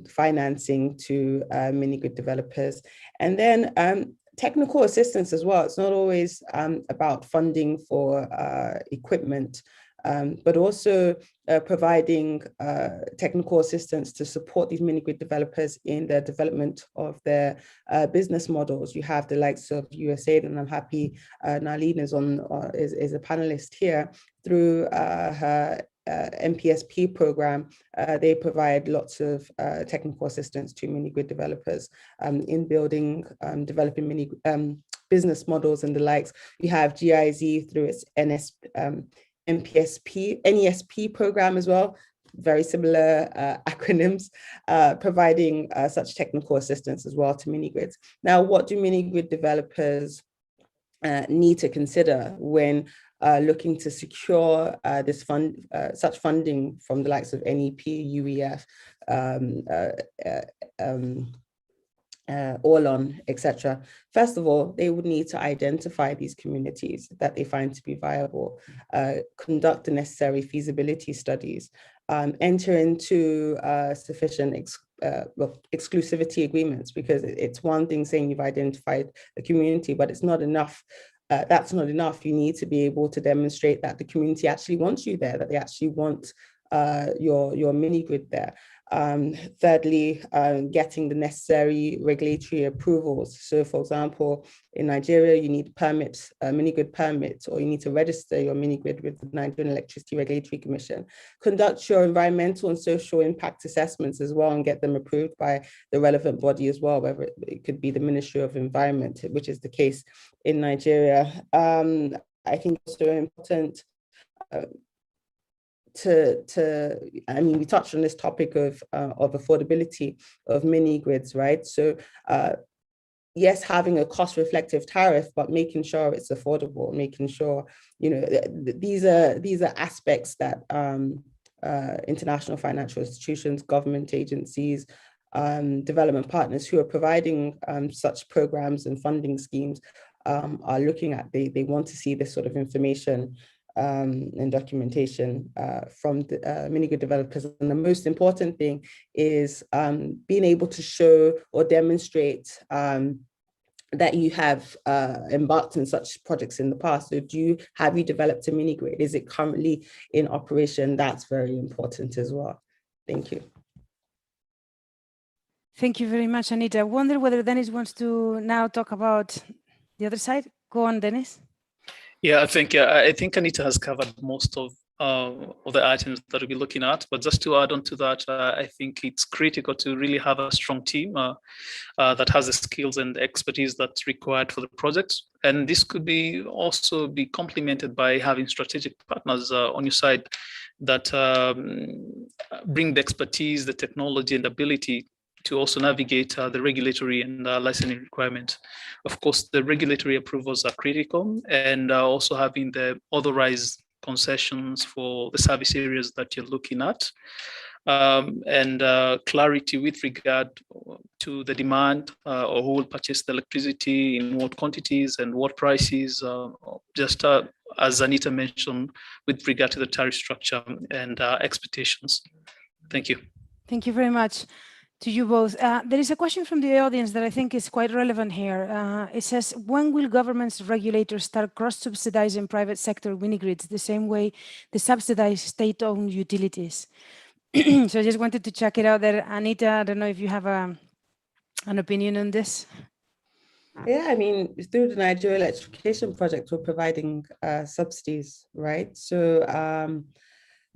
financing to mini grid developers. And then technical assistance as well. It's not always about funding for equipment, but also providing technical assistance to support these mini grid developers in the development of their business models. You have the likes of USAID, and I'm happy Darlene is a panelist here. Through her MPSP program, they provide lots of technical assistance to mini grid developers in building, developing mini business models and the likes. You have GIZ through its NESP program as well, very similar acronyms, providing such technical assistance as well to mini grids. Now, what do mini grid developers need to consider when looking to secure this such funding from the likes of NEP, UEF, Olon, etc. First of all, they would need to identify these communities that they find to be viable, conduct the necessary feasibility studies, enter into sufficient exclusivity agreements, because it's one thing saying you've identified the community, but it's not enough. That's not enough. You need to be able to demonstrate that the community actually wants you there, that they actually want your mini grid there. Thirdly, getting the necessary regulatory approvals. So for example, in Nigeria, you need permits, a mini-grid permit, or you need to register your mini-grid with the Nigerian Electricity Regulatory Commission. Conduct your environmental and social impact assessments as well and get them approved by the relevant body as well, whether it could be the Ministry of Environment, which is the case in Nigeria. I think it's also important I mean, we touched on this topic of affordability of mini grids, right? So yes, having a cost reflective tariff, but making sure it's affordable, making sure, you know, these are aspects that international financial institutions, government agencies, development partners who are providing such programs and funding schemes are looking at. They want to see this sort of information and documentation from the mini-grid developers. And the most important thing is being able to show or demonstrate that you have embarked on such projects in the past. So have you developed a mini-grid? Is it currently in operation? That's very important as well. Thank you. Thank you very much, Anita. I wonder whether Dennis wants to now talk about the other side. Go on, Dennis. Yeah, I think Anita has covered most of the items that we'll be looking at. But just to add on to that, I think it's critical to really have a strong team that has the skills and expertise that's required for the projects. And this could also be complemented by having strategic partners on your side that bring the expertise, the technology, and ability to also navigate the regulatory and licensing requirements. Of course, the regulatory approvals are critical, and also having the authorized concessions for the service areas that you're looking at, and clarity with regard to the demand or who will purchase the electricity, in what quantities and what prices, just as Anita mentioned, with regard to the tariff structure and expectations. Thank you. Thank you very much to you both. There is a question from the audience that I think is quite relevant here. It says, when will governments, regulators start cross-subsidizing private sector mini-grids the same way they subsidize state-owned utilities? So I just wanted to check it out there. Anita, I don't know if you have an opinion on this. Yeah, I mean, through the Nigeria Electrification Project, we're providing subsidies, right? So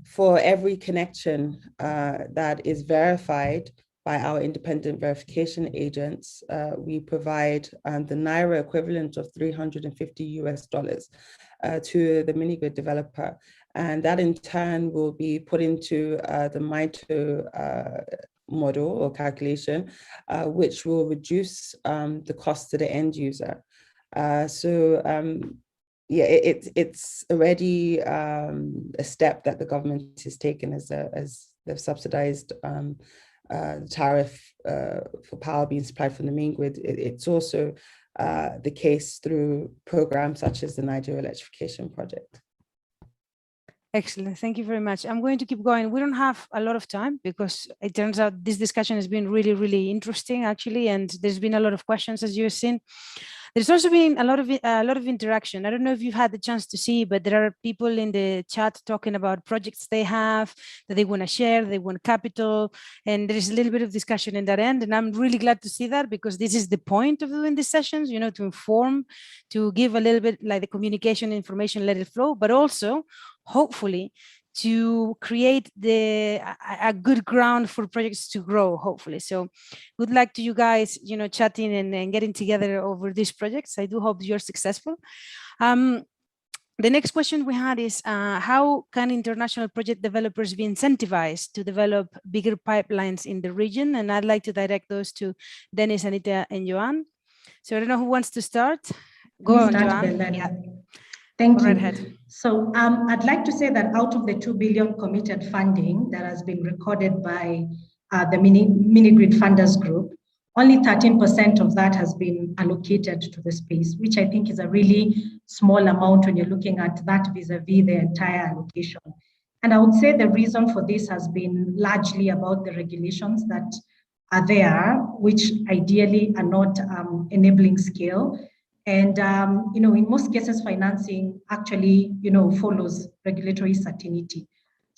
for every connection that is verified by our independent verification agents, we provide the Naira equivalent of $350 to the mini-grid developer. And that in turn will be put into the MITO model or calculation, which will reduce the cost to the end user. Yeah, it's already a step that the government has taken as they've subsidized tariff for power being supplied from the main grid. It's also the case through programs such as the Nigeria Electrification Project. Excellent. Thank you very much. I'm going to keep going. We don't have a lot of time because it turns out this discussion has been really, really interesting, actually, and there's been a lot of questions, as you've seen. There's also been a lot of interaction. I don't know if you've had the chance to see, but there are people in the chat talking about projects they have that they want to share, they want capital, and there is a little bit of discussion in that end. And I'm really glad to see that, because this is the point of doing these sessions, you know, to inform, to give a little bit like the communication information, let it flow, but also hopefully to create a good ground for projects to grow, hopefully. So good luck to you guys, you know, chatting and getting together over these projects. I do hope you're successful. The next question we had is, how can international project developers be incentivized to develop bigger pipelines in the region? And I'd like to direct those to Dennis, Anita, and Joan. So I don't know who wants to start. Go on, Joan. Yeah. Thank you. So I'd like to say that out of the 2 billion committed funding that has been recorded by the mini grid funders group, only 13% of that has been allocated to the space, which I think is a really small amount when you're looking at that vis-a-vis the entire allocation. And I would say the reason for this has been largely about the regulations that are there, which ideally are not enabling scale. And, you know, in most cases, financing actually, you know, follows regulatory certainty.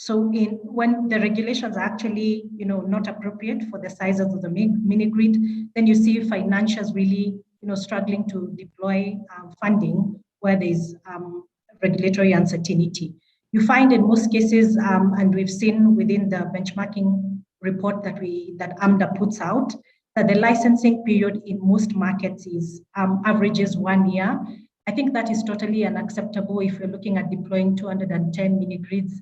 So when the regulations are actually, not appropriate for the sizes of the mini grid, then you see financiers really, struggling to deploy funding where there's regulatory uncertainty. You find in most cases, and we've seen within the benchmarking report that AMDA puts out, that the licensing period in most markets is averages 1 year. I think that is totally unacceptable if you're looking at deploying 210 mini grids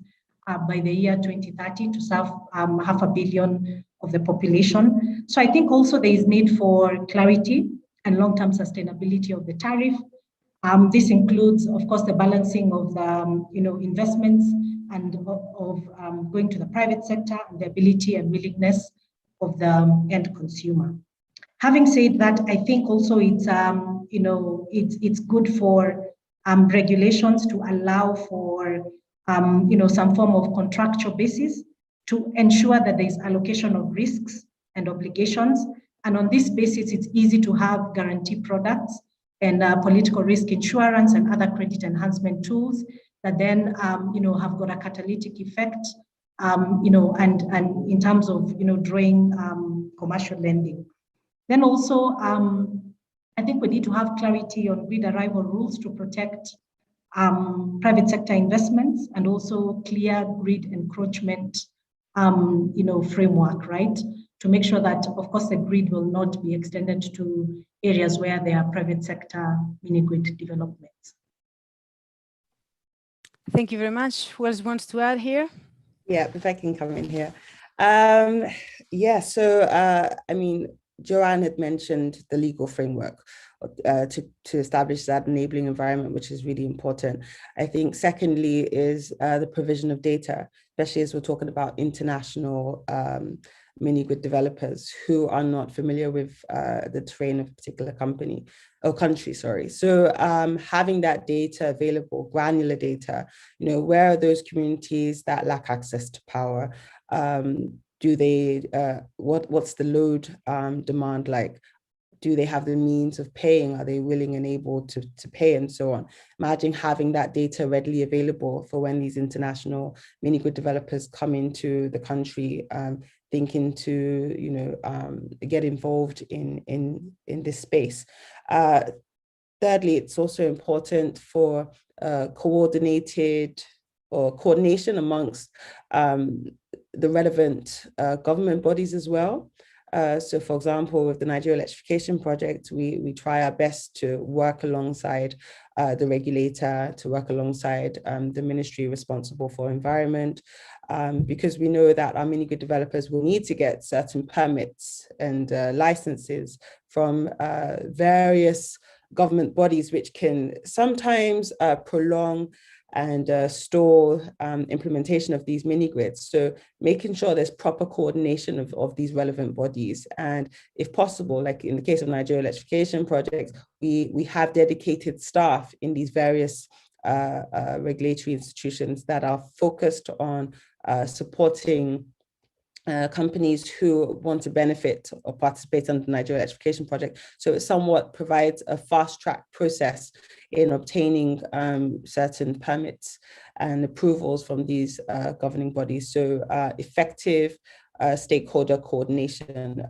by the year 2030 to serve 500 million of the population. So I think also there is need for clarity and long-term sustainability of the tariff. This includes, of course, the balancing of the investments and of going to the private sector and the ability and willingness of the end consumer. Having said that, I think also it's it's good for regulations to allow for some form of contractual basis to ensure that there is allocation of risks and obligations. And on this basis, it's easy to have guarantee products and political risk insurance and other credit enhancement tools that then have got a catalytic effect, and in terms of drawing commercial lending. Then also, I think we need to have clarity on grid arrival rules to protect private sector investments, and also clear grid encroachment, framework, right? To make sure that, of course, the grid will not be extended to areas where there are private sector mini grid developments. Thank you very much. Who else wants to add here? Yeah, if I can come in here. I mean, Joanne had mentioned the legal framework to establish that enabling environment, which is really important. I think secondly is the provision of data, especially as we're talking about international mini grid developers who are not familiar with the terrain of a particular company or country, sorry. So having that data available, granular data, where are those communities that lack access to power? Do they, what's the load demand like? Do they have the means of paying? Are they willing and able to pay, and so on? Imagine having that data readily available for when these international mini grid developers come into the country, thinking to get involved in this space. Thirdly, it's also important for coordination amongst the relevant government bodies as well. So for example, with the Nigeria Electrification Project, we try our best to work alongside the regulator, to work alongside the ministry responsible for environment, because we know that our mini grid developers will need to get certain permits and licenses from various government bodies, which can sometimes prolong and stall implementation of these mini grids. So making sure there's proper coordination of these relevant bodies. And if possible, like in the case of Nigeria Electrification Project, we have dedicated staff in these various regulatory institutions that are focused on supporting companies who want to benefit or participate in the Nigeria Electrification Project. So it somewhat provides a fast track process in obtaining certain permits and approvals from these governing bodies. So effective stakeholder coordination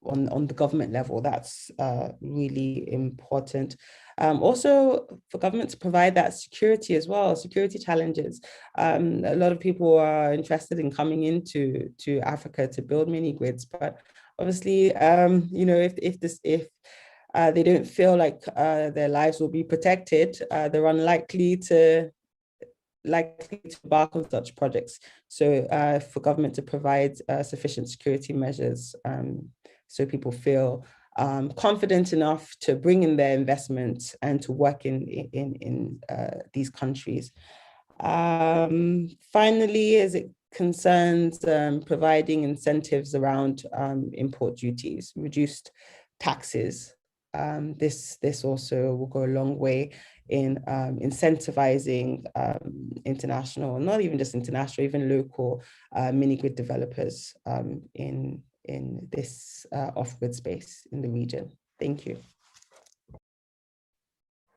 on the government level, that's really important. Also for government to provide that security as well, security challenges. A lot of people are interested in coming into Africa to build mini grids, but obviously, if they don't feel like their lives will be protected, they're unlikely to embark on such projects. So for government to provide sufficient security measures so people feel confident enough to bring in their investments and to work in these countries. Finally, as it concerns providing incentives around import duties, reduced taxes, this also will go a long way in incentivizing international, not even just international, even local mini grid developers in this off-grid space in the region. Thank you.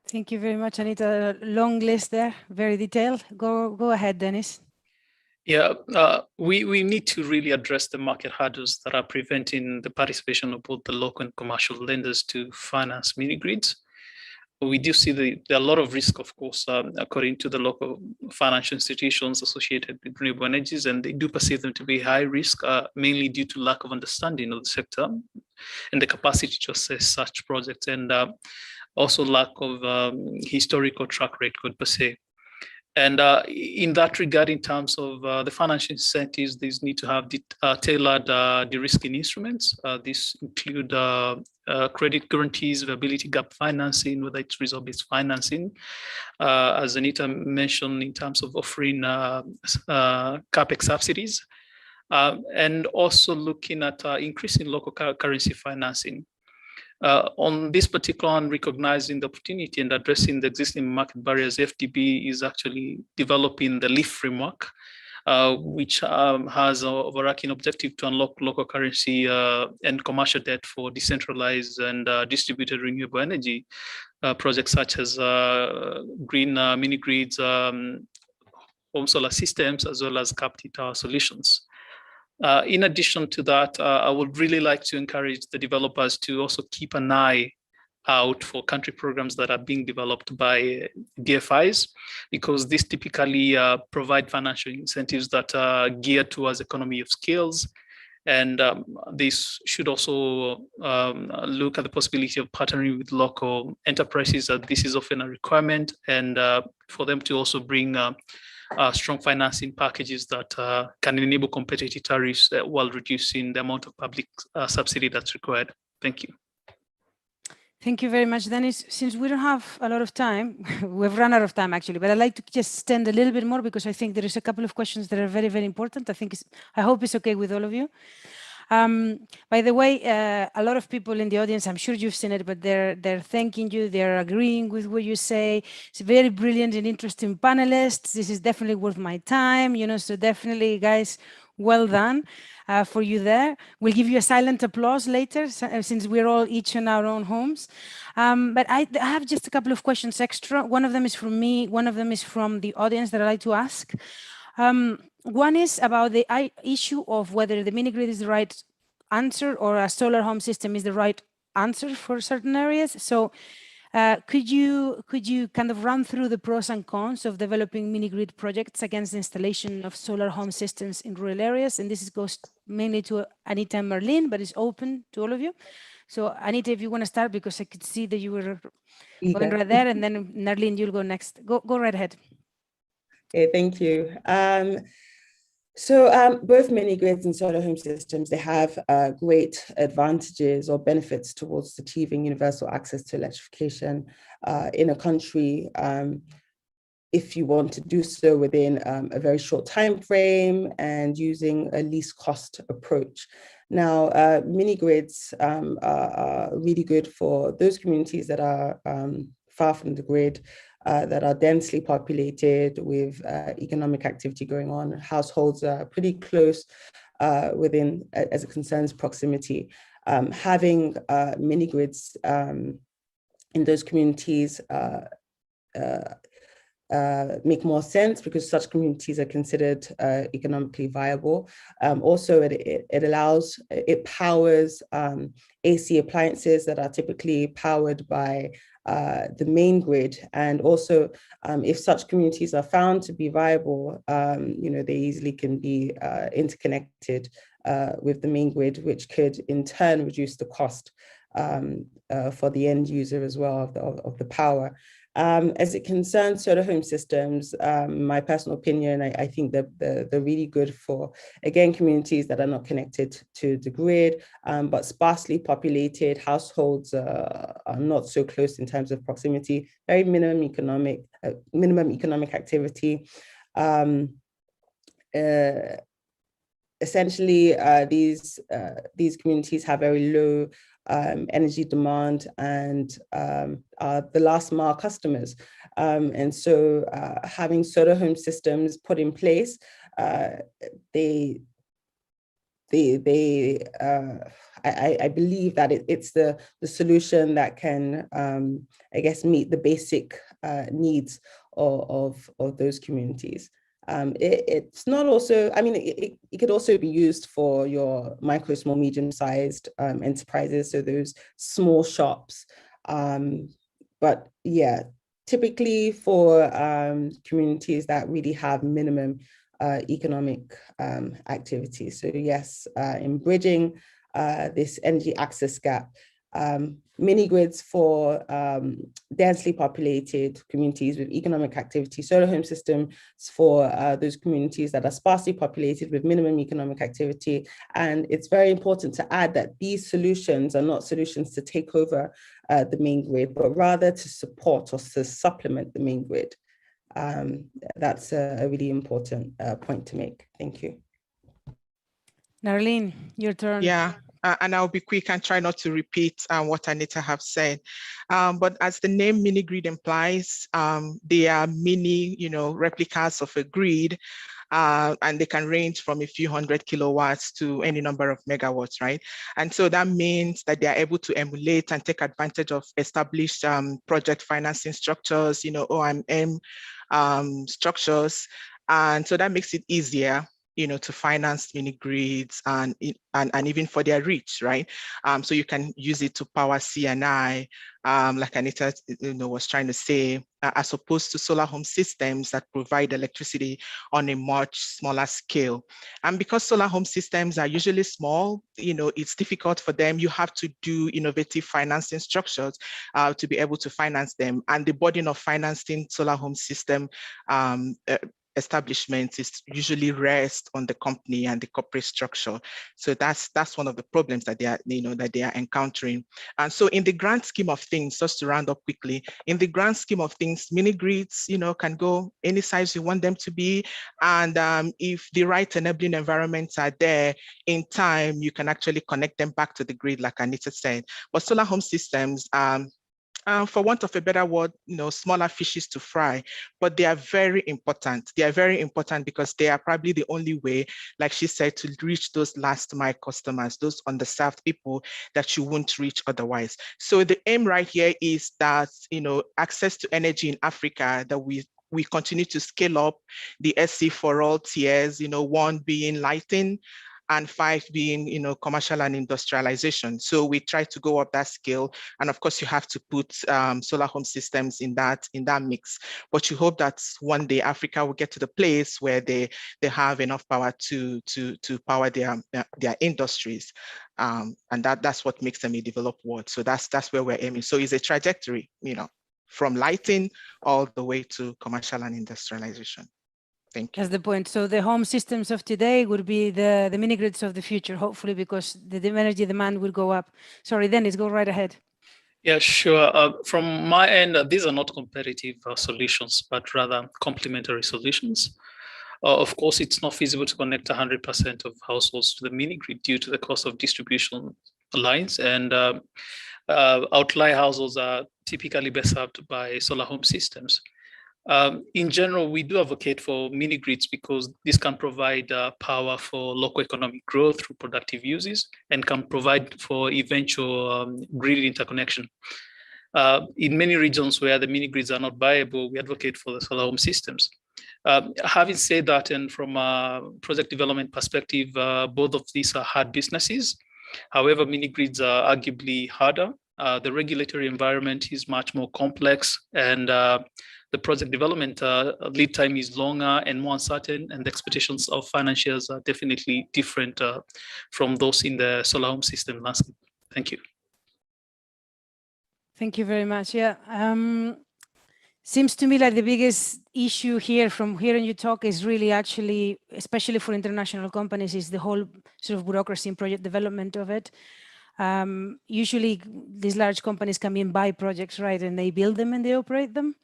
Thank you very much, Anita. Long list there, very detailed. Go ahead, Dennis. Yeah, we need to really address the market hurdles that are preventing the participation of both the local and commercial lenders to finance mini grids. We do see there are a lot of risk, of course, according to the local financial institutions associated with renewable energies, and they do perceive them to be high risk, mainly due to lack of understanding of the sector and the capacity to assess such projects, and also lack of historical track record per se. And in that regard, in terms of the financial incentives, these need to have tailored de-risking instruments. These include credit guarantees, viability gap financing, whether it's resource-based financing, as Anita mentioned, in terms of offering CapEx subsidies, and also looking at increasing local currency financing. On this particular one, recognizing the opportunity and addressing the existing market barriers, FDB is actually developing the LEAF framework, which has a overarching objective to unlock local currency and commercial debt for decentralized and distributed renewable energy projects such as green mini grids, home solar systems, as well as captive tower solutions. In addition to that, I would really like to encourage the developers to also keep an eye out for country programs that are being developed by DFIs, because these typically provide financial incentives that are geared towards economy of scales. And this should also look at the possibility of partnering with local enterprises, that this is often a requirement, and for them to also bring strong financing packages that can enable competitive tariffs while reducing the amount of public subsidy that's required. Thank you. Thank you very much, Dennis. Since we don't have a lot of time, we've run out of time actually, but I'd like to just stand a little bit more because I think there is a couple of questions that are very, very important. I hope it's okay with all of you. By the way, a lot of people in the audience, I'm sure you've seen it, but they're thanking you, they're agreeing with what you say. It's very brilliant and interesting panelists. This is definitely worth my time, so definitely, guys, well done for you there. We'll give you a silent applause later, since we're all each in our own homes. But I have just a couple of questions extra. One of them is from me, one of them is from the audience that I'd like to ask. One is about the issue of whether the mini grid is the right answer or a solar home system is the right answer for certain areas. So could you kind of run through the pros and cons of developing mini grid projects against the installation of solar home systems in rural areas? And this goes mainly to Anita and Marlene, but it's open to all of you. So Anita, if you want to start, because I could see that you were going right there, and then Darlene, you'll go next. Go right ahead. Okay, thank you. So both mini grids and solar home systems, they have great advantages or benefits towards achieving universal access to electrification in a country, if you want to do so within a very short time frame and using a least cost approach. Now, mini grids are really good for those communities that are far from the grid, that are densely populated with economic activity going on. Households are pretty close within, as it concerns proximity. Having mini grids in those communities make more sense because such communities are considered economically viable. Also, it powers AC appliances that are typically powered by the main grid. And also, if such communities are found to be viable, they easily can be interconnected with the main grid, which could in turn reduce the cost for the end user as well of the power. As it concerns solar home systems, my personal opinion, I think that they're really good for, again, communities that are not connected to the grid, but sparsely populated households are not so close in terms of proximity, very minimum economic activity. Essentially, these communities have very low energy demand and are the last mile customers. And so having solar home systems put in place, I believe that it's the solution that can, I guess, meet the basic needs of those communities. It's not also, I mean, it could also be used for your micro, small, medium-sized enterprises, so those small shops. But yeah, typically for communities that really have minimum economic activities. So yes, in bridging this energy access gap, mini grids for densely populated communities with economic activity, solar home systems for those communities that are sparsely populated with minimum economic activity. And it's very important to add that these solutions are not solutions to take over the main grid, but rather to support or to supplement the main grid. That's a really important point to make. Thank you. Darlene, your turn. Yeah. And I'll be quick and try not to repeat what Anita have said. But as the name mini grid implies, they are mini, replicas of a grid, and they can range from a few hundred kilowatts to any number of megawatts, right? And so that means that they are able to emulate and take advantage of established project financing structures, OMM structures. And so that makes it easier to finance mini grids and even for their reach, right? So you can use it to power C&I, like Anita was trying to say, as opposed to solar home systems that provide electricity on a much smaller scale. And because solar home systems are usually small, it's difficult for them. You have to do innovative financing structures to be able to finance them. And the burden of financing solar home system establishments is usually rest on the company and the corporate structure. So that's one of the problems that they are encountering. And so in the grand scheme of things, just to round up quickly, in the grand scheme of things, mini grids, can go any size you want them to be. And if the right enabling environments are there, in time, you can actually connect them back to the grid, like Anita said. But solar home systems, for want of a better word, smaller fishes to fry, but they are very important. They are very important because they are probably the only way, like she said, to reach those last mile customers, those underserved people that you won't reach otherwise. So the aim right here is that, access to energy in Africa, that we continue to scale up the SC for all tiers, 1 being lighting, and 5 being, commercial and industrialization. So we try to go up that scale. And of course, you have to put solar home systems in that mix. But you hope that one day Africa will get to the place where they have enough power to power their industries. And that's what makes them a developed world. So that's where we're aiming. So it's a trajectory, from lighting all the way to commercial and industrialization. Thank you. That's the point. So the home systems of today would be the mini grids of the future, hopefully, because the energy demand will go up. Sorry, Dennis, go right ahead. Yeah, sure. From my end, these are not competitive solutions, but rather complementary solutions. Of course, it's not feasible to connect 100% of households to the mini grid due to the cost of distribution lines, and outlier households are typically best served by solar home systems. In general, we do advocate for mini grids because this can provide power for local economic growth through productive uses and can provide for eventual grid interconnection. In many regions where the mini grids are not viable, we advocate for the solar home systems. Having said that, and from a project development perspective, both of these are hard businesses. However, mini grids are arguably harder. The regulatory environment is much more complex, and the project development lead time is longer and more uncertain, and the expectations of financiers are definitely different from those in the solar home system landscape. Thank you. Thank you very much. Yeah. Seems to me like the biggest issue here from hearing you talk is really actually, especially for international companies, is the whole sort of bureaucracy and project development of it. Usually these large companies come in, buy projects, right, and they build them and they operate them.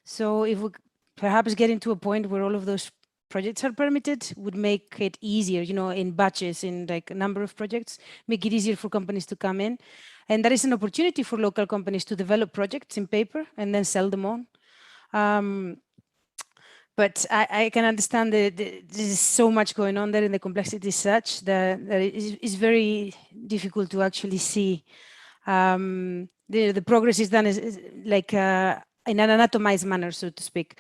So if we perhaps get into a point where all of those projects are permitted, would make it easier, in batches, in like a number of projects, make it easier for companies to come in. And that is an opportunity for local companies to develop projects in paper and then sell them on. But I can understand that there's so much going on there, and the complexity is such that it's very difficult to actually see. The progress is done like in an anatomized manner, so to speak.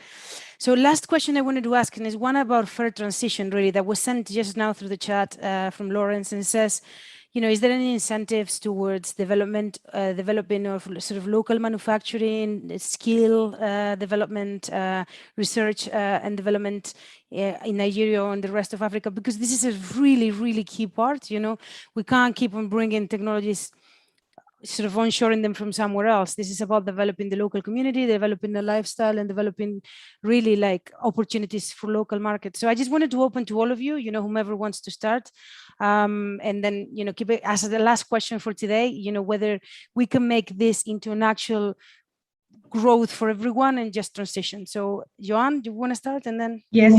So last question I wanted to ask, and is one about fair transition, really, that was sent just now through the chat from Lawrence, and it says, is there any incentives towards development, developing of sort of local manufacturing, skill development, research and development in Nigeria and the rest of Africa? Because this is a really, really key part. We can't keep on bringing technologies, sort of onshoring them from somewhere else. This is about developing the local community, developing the lifestyle, and developing really like opportunities for local markets. So I just wanted to open to all of you, whomever wants to start. And then, keep it as the last question for today, whether we can make this into an actual growth for everyone and just transition. So Joanne, do you want to start? And then yes,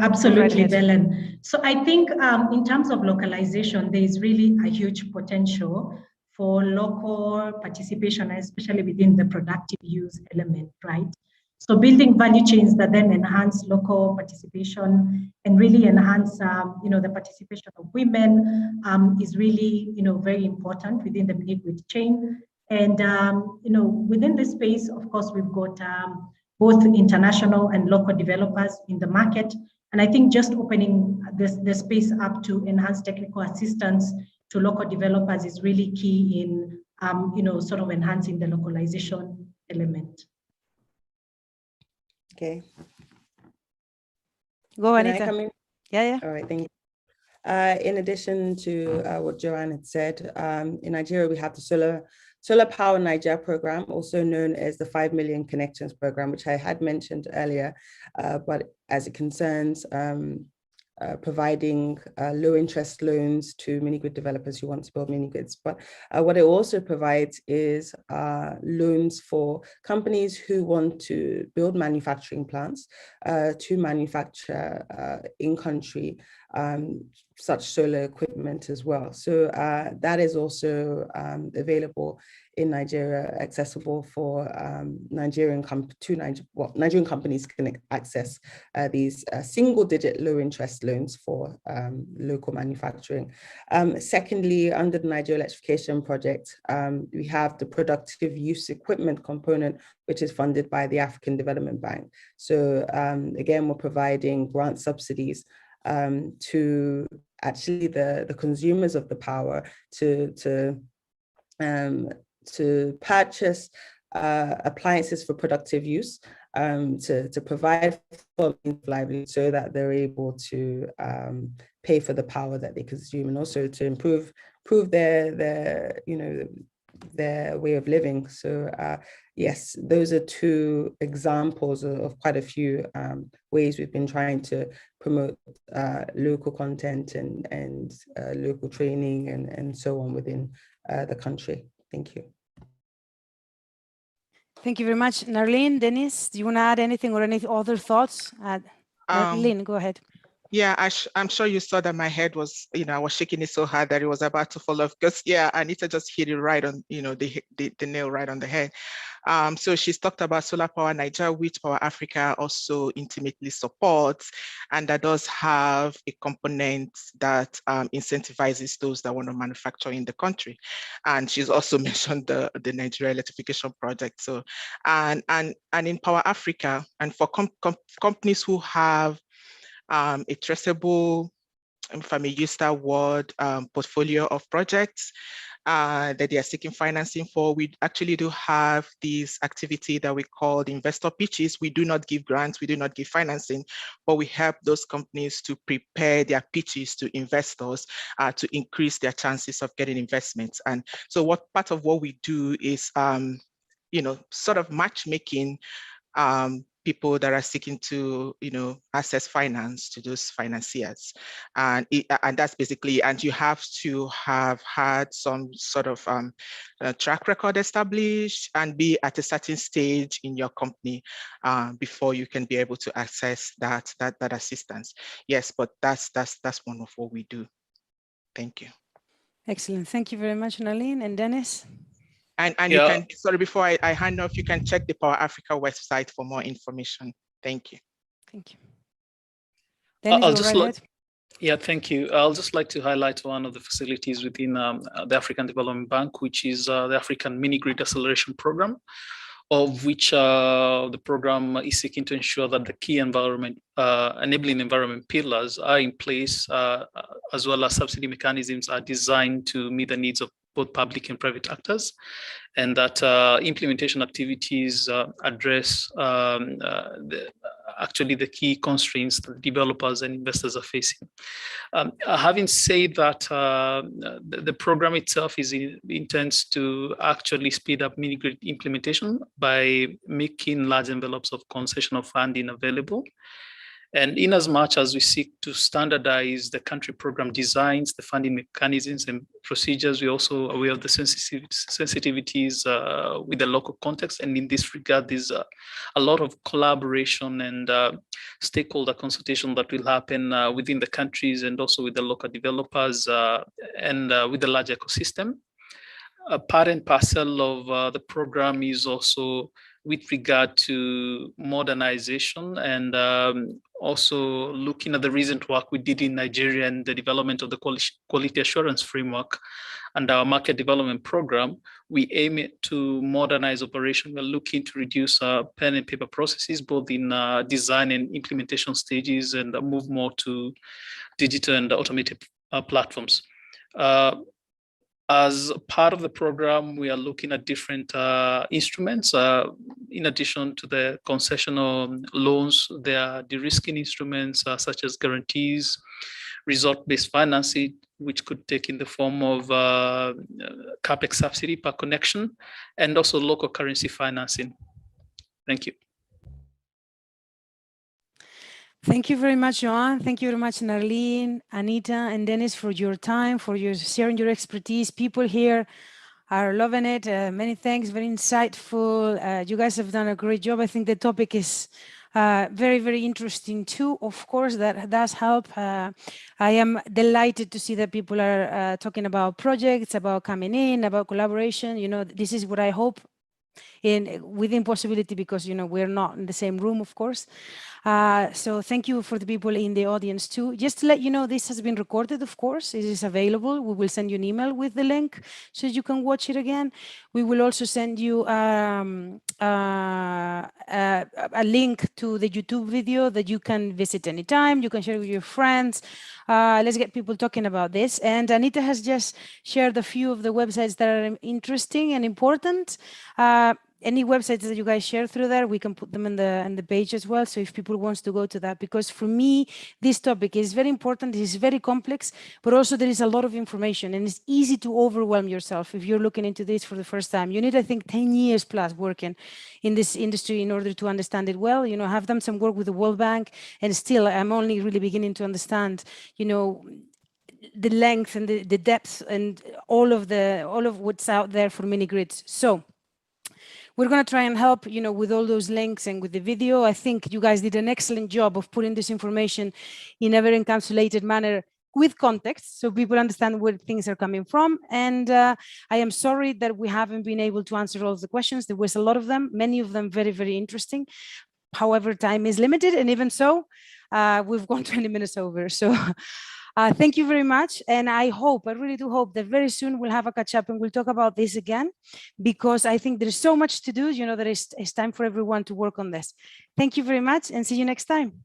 absolutely, Belen. So I think in terms of localization, there is really a huge potential for local participation, especially within the productive use element, right? So building value chains that then enhance local participation and really enhance, the participation of women is really, very important within the mini-grid chain. And, within this space, of course, we've got both international and local developers in the market. And I think just opening the space up to enhance technical assistance to local developers is really key in, sort of enhancing the localization element. Okay. Go, Anita. Can I come in? Yeah. All right, thank you. In addition to what Joanne had said, in Nigeria, we have the Solar Power Nigeria program, also known as the 5 Million Connections program, which I had mentioned earlier, but as it concerns providing low interest loans to mini-grid developers who want to build mini-grids. But what it also provides is loans for companies who want to build manufacturing plants to manufacture in-country such solar equipment as well. So that is also available in Nigeria, accessible for Nigerian companies can access these single-digit low-interest loans for local manufacturing. Secondly, under the Nigeria Electrification Project, we have the productive use equipment component, which is funded by the African Development Bank. So again, we're providing grant subsidies to actually the consumers of the power to purchase appliances for productive use, to provide for livelihood so that they're able to pay for the power that they consume, and also to improve their way of living. So yes, those are two examples of quite a few ways we've been trying to promote local content and local training and so on within the country. Thank you. Thank you very much. Darlene, Dennis, do you want to add anything or any other thoughts? Darlene, go ahead. Yeah, I'm sure you saw that my head was, I was shaking it so hard that it was about to fall off, because Anita just hit it right on, the nail right on the head. So she's talked about Solar Power Nigeria, which Power Africa also intimately supports, and that does have a component that incentivizes those that want to manufacture in the country. And she's also mentioned the Nigeria Electrification Project. So, and in Power Africa, and for companies who have a traceable, if I may use that word, portfolio of projects that they are seeking financing for, we actually do have this activity that we call the investor pitches. We do not give grants, we do not give financing, but we help those companies to prepare their pitches to investors to increase their chances of getting investments. And so part of what we do is, sort of matchmaking people that are seeking to, access finance to those financiers. And that's basically, and you have to have had some sort of track record established and be at a certain stage in your company before you can be able to access that assistance. Yes, but that's one of what we do. Thank you. Excellent. Thank you very much, Darlene. And Dennis? And you can, sorry, before I hand off, you can check the Power Africa website for more information. Thank you. Thank you. Dennis, go right ahead. Yeah, thank you. I'll just like to highlight one of the facilities within the African Development Bank, which is the African Mini Grid Acceleration Program, of which the program is seeking to ensure that the key environment, enabling environment pillars are in place, as well as subsidy mechanisms are designed to meet the needs of both public and private actors, and that implementation activities address actually the key constraints that developers and investors are facing. Having said that, the program itself intends to actually speed up mini-grid implementation by making large envelopes of concessional funding available. And in as much as we seek to standardize the country program designs, the funding mechanisms and procedures, we're also aware of the sensitivities with the local context. And in this regard, there's a lot of collaboration and stakeholder consultation that will happen within the countries and also with the local developers and with the large ecosystem. A part and parcel of the program is also with regard to modernization and also looking at the recent work we did in Nigeria and the development of the quality assurance framework and our market development program. We aim to modernize operation. We're looking to reduce pen and paper processes, both in design and implementation stages, and move more to digital and automated platforms. As part of the program, we are looking at different instruments. In addition to the concessional loans, there are de-risking instruments such as guarantees, result-based financing, which could take in the form of CapEx subsidy per connection, and also local currency financing. Thank you. Thank you very much, Joan. Thank you very much, Darlene, Anita, and Dennis, for your time, for your sharing your expertise. People here are loving it. Many thanks, very insightful. You guys have done a great job. I think the topic is very, very interesting too. Of course, that does help. I am delighted to see that people are talking about projects, about coming in, about collaboration. You know, this is what I hope within possibility, because, you know, we're not in the same room, of course. So thank you for the people in the audience too. Just to let you know, this has been recorded, of course. It is available. We will send you an email with the link so you can watch it again. We will also send you a link to the YouTube video that you can visit anytime. You can share with your friends. Let's get people talking about this. And Anita has just shared a few of the websites that are interesting and important. Any websites that you guys share through there, we can put them in the page as well. So if people wants to go to that, because for me, this topic is very important. It is very complex, but also there is a lot of information, and it's easy to overwhelm yourself if you're looking into this for the first time. You need, I think, 10 years plus working in this industry in order to understand it well. You know, I've done some work with the World Bank, and still I'm only really beginning to understand, you know, the length and the depth and all of what's out there for mini grids. So we're going to try and help, you know, with all those links and with the video. I think you guys did an excellent job of putting this information in a very encapsulated manner with context, so people understand where things are coming from. And I am sorry that we haven't been able to answer all of the questions. There was a lot of them, many of them very, very interesting. However, time is limited, and even so, we've gone 20 minutes over. So thank you very much. And I really do hope that very soon we'll have a catch up and we'll talk about this again, because I think there's so much to do, you know, that it's time for everyone to work on this. Thank you very much, and see you next time.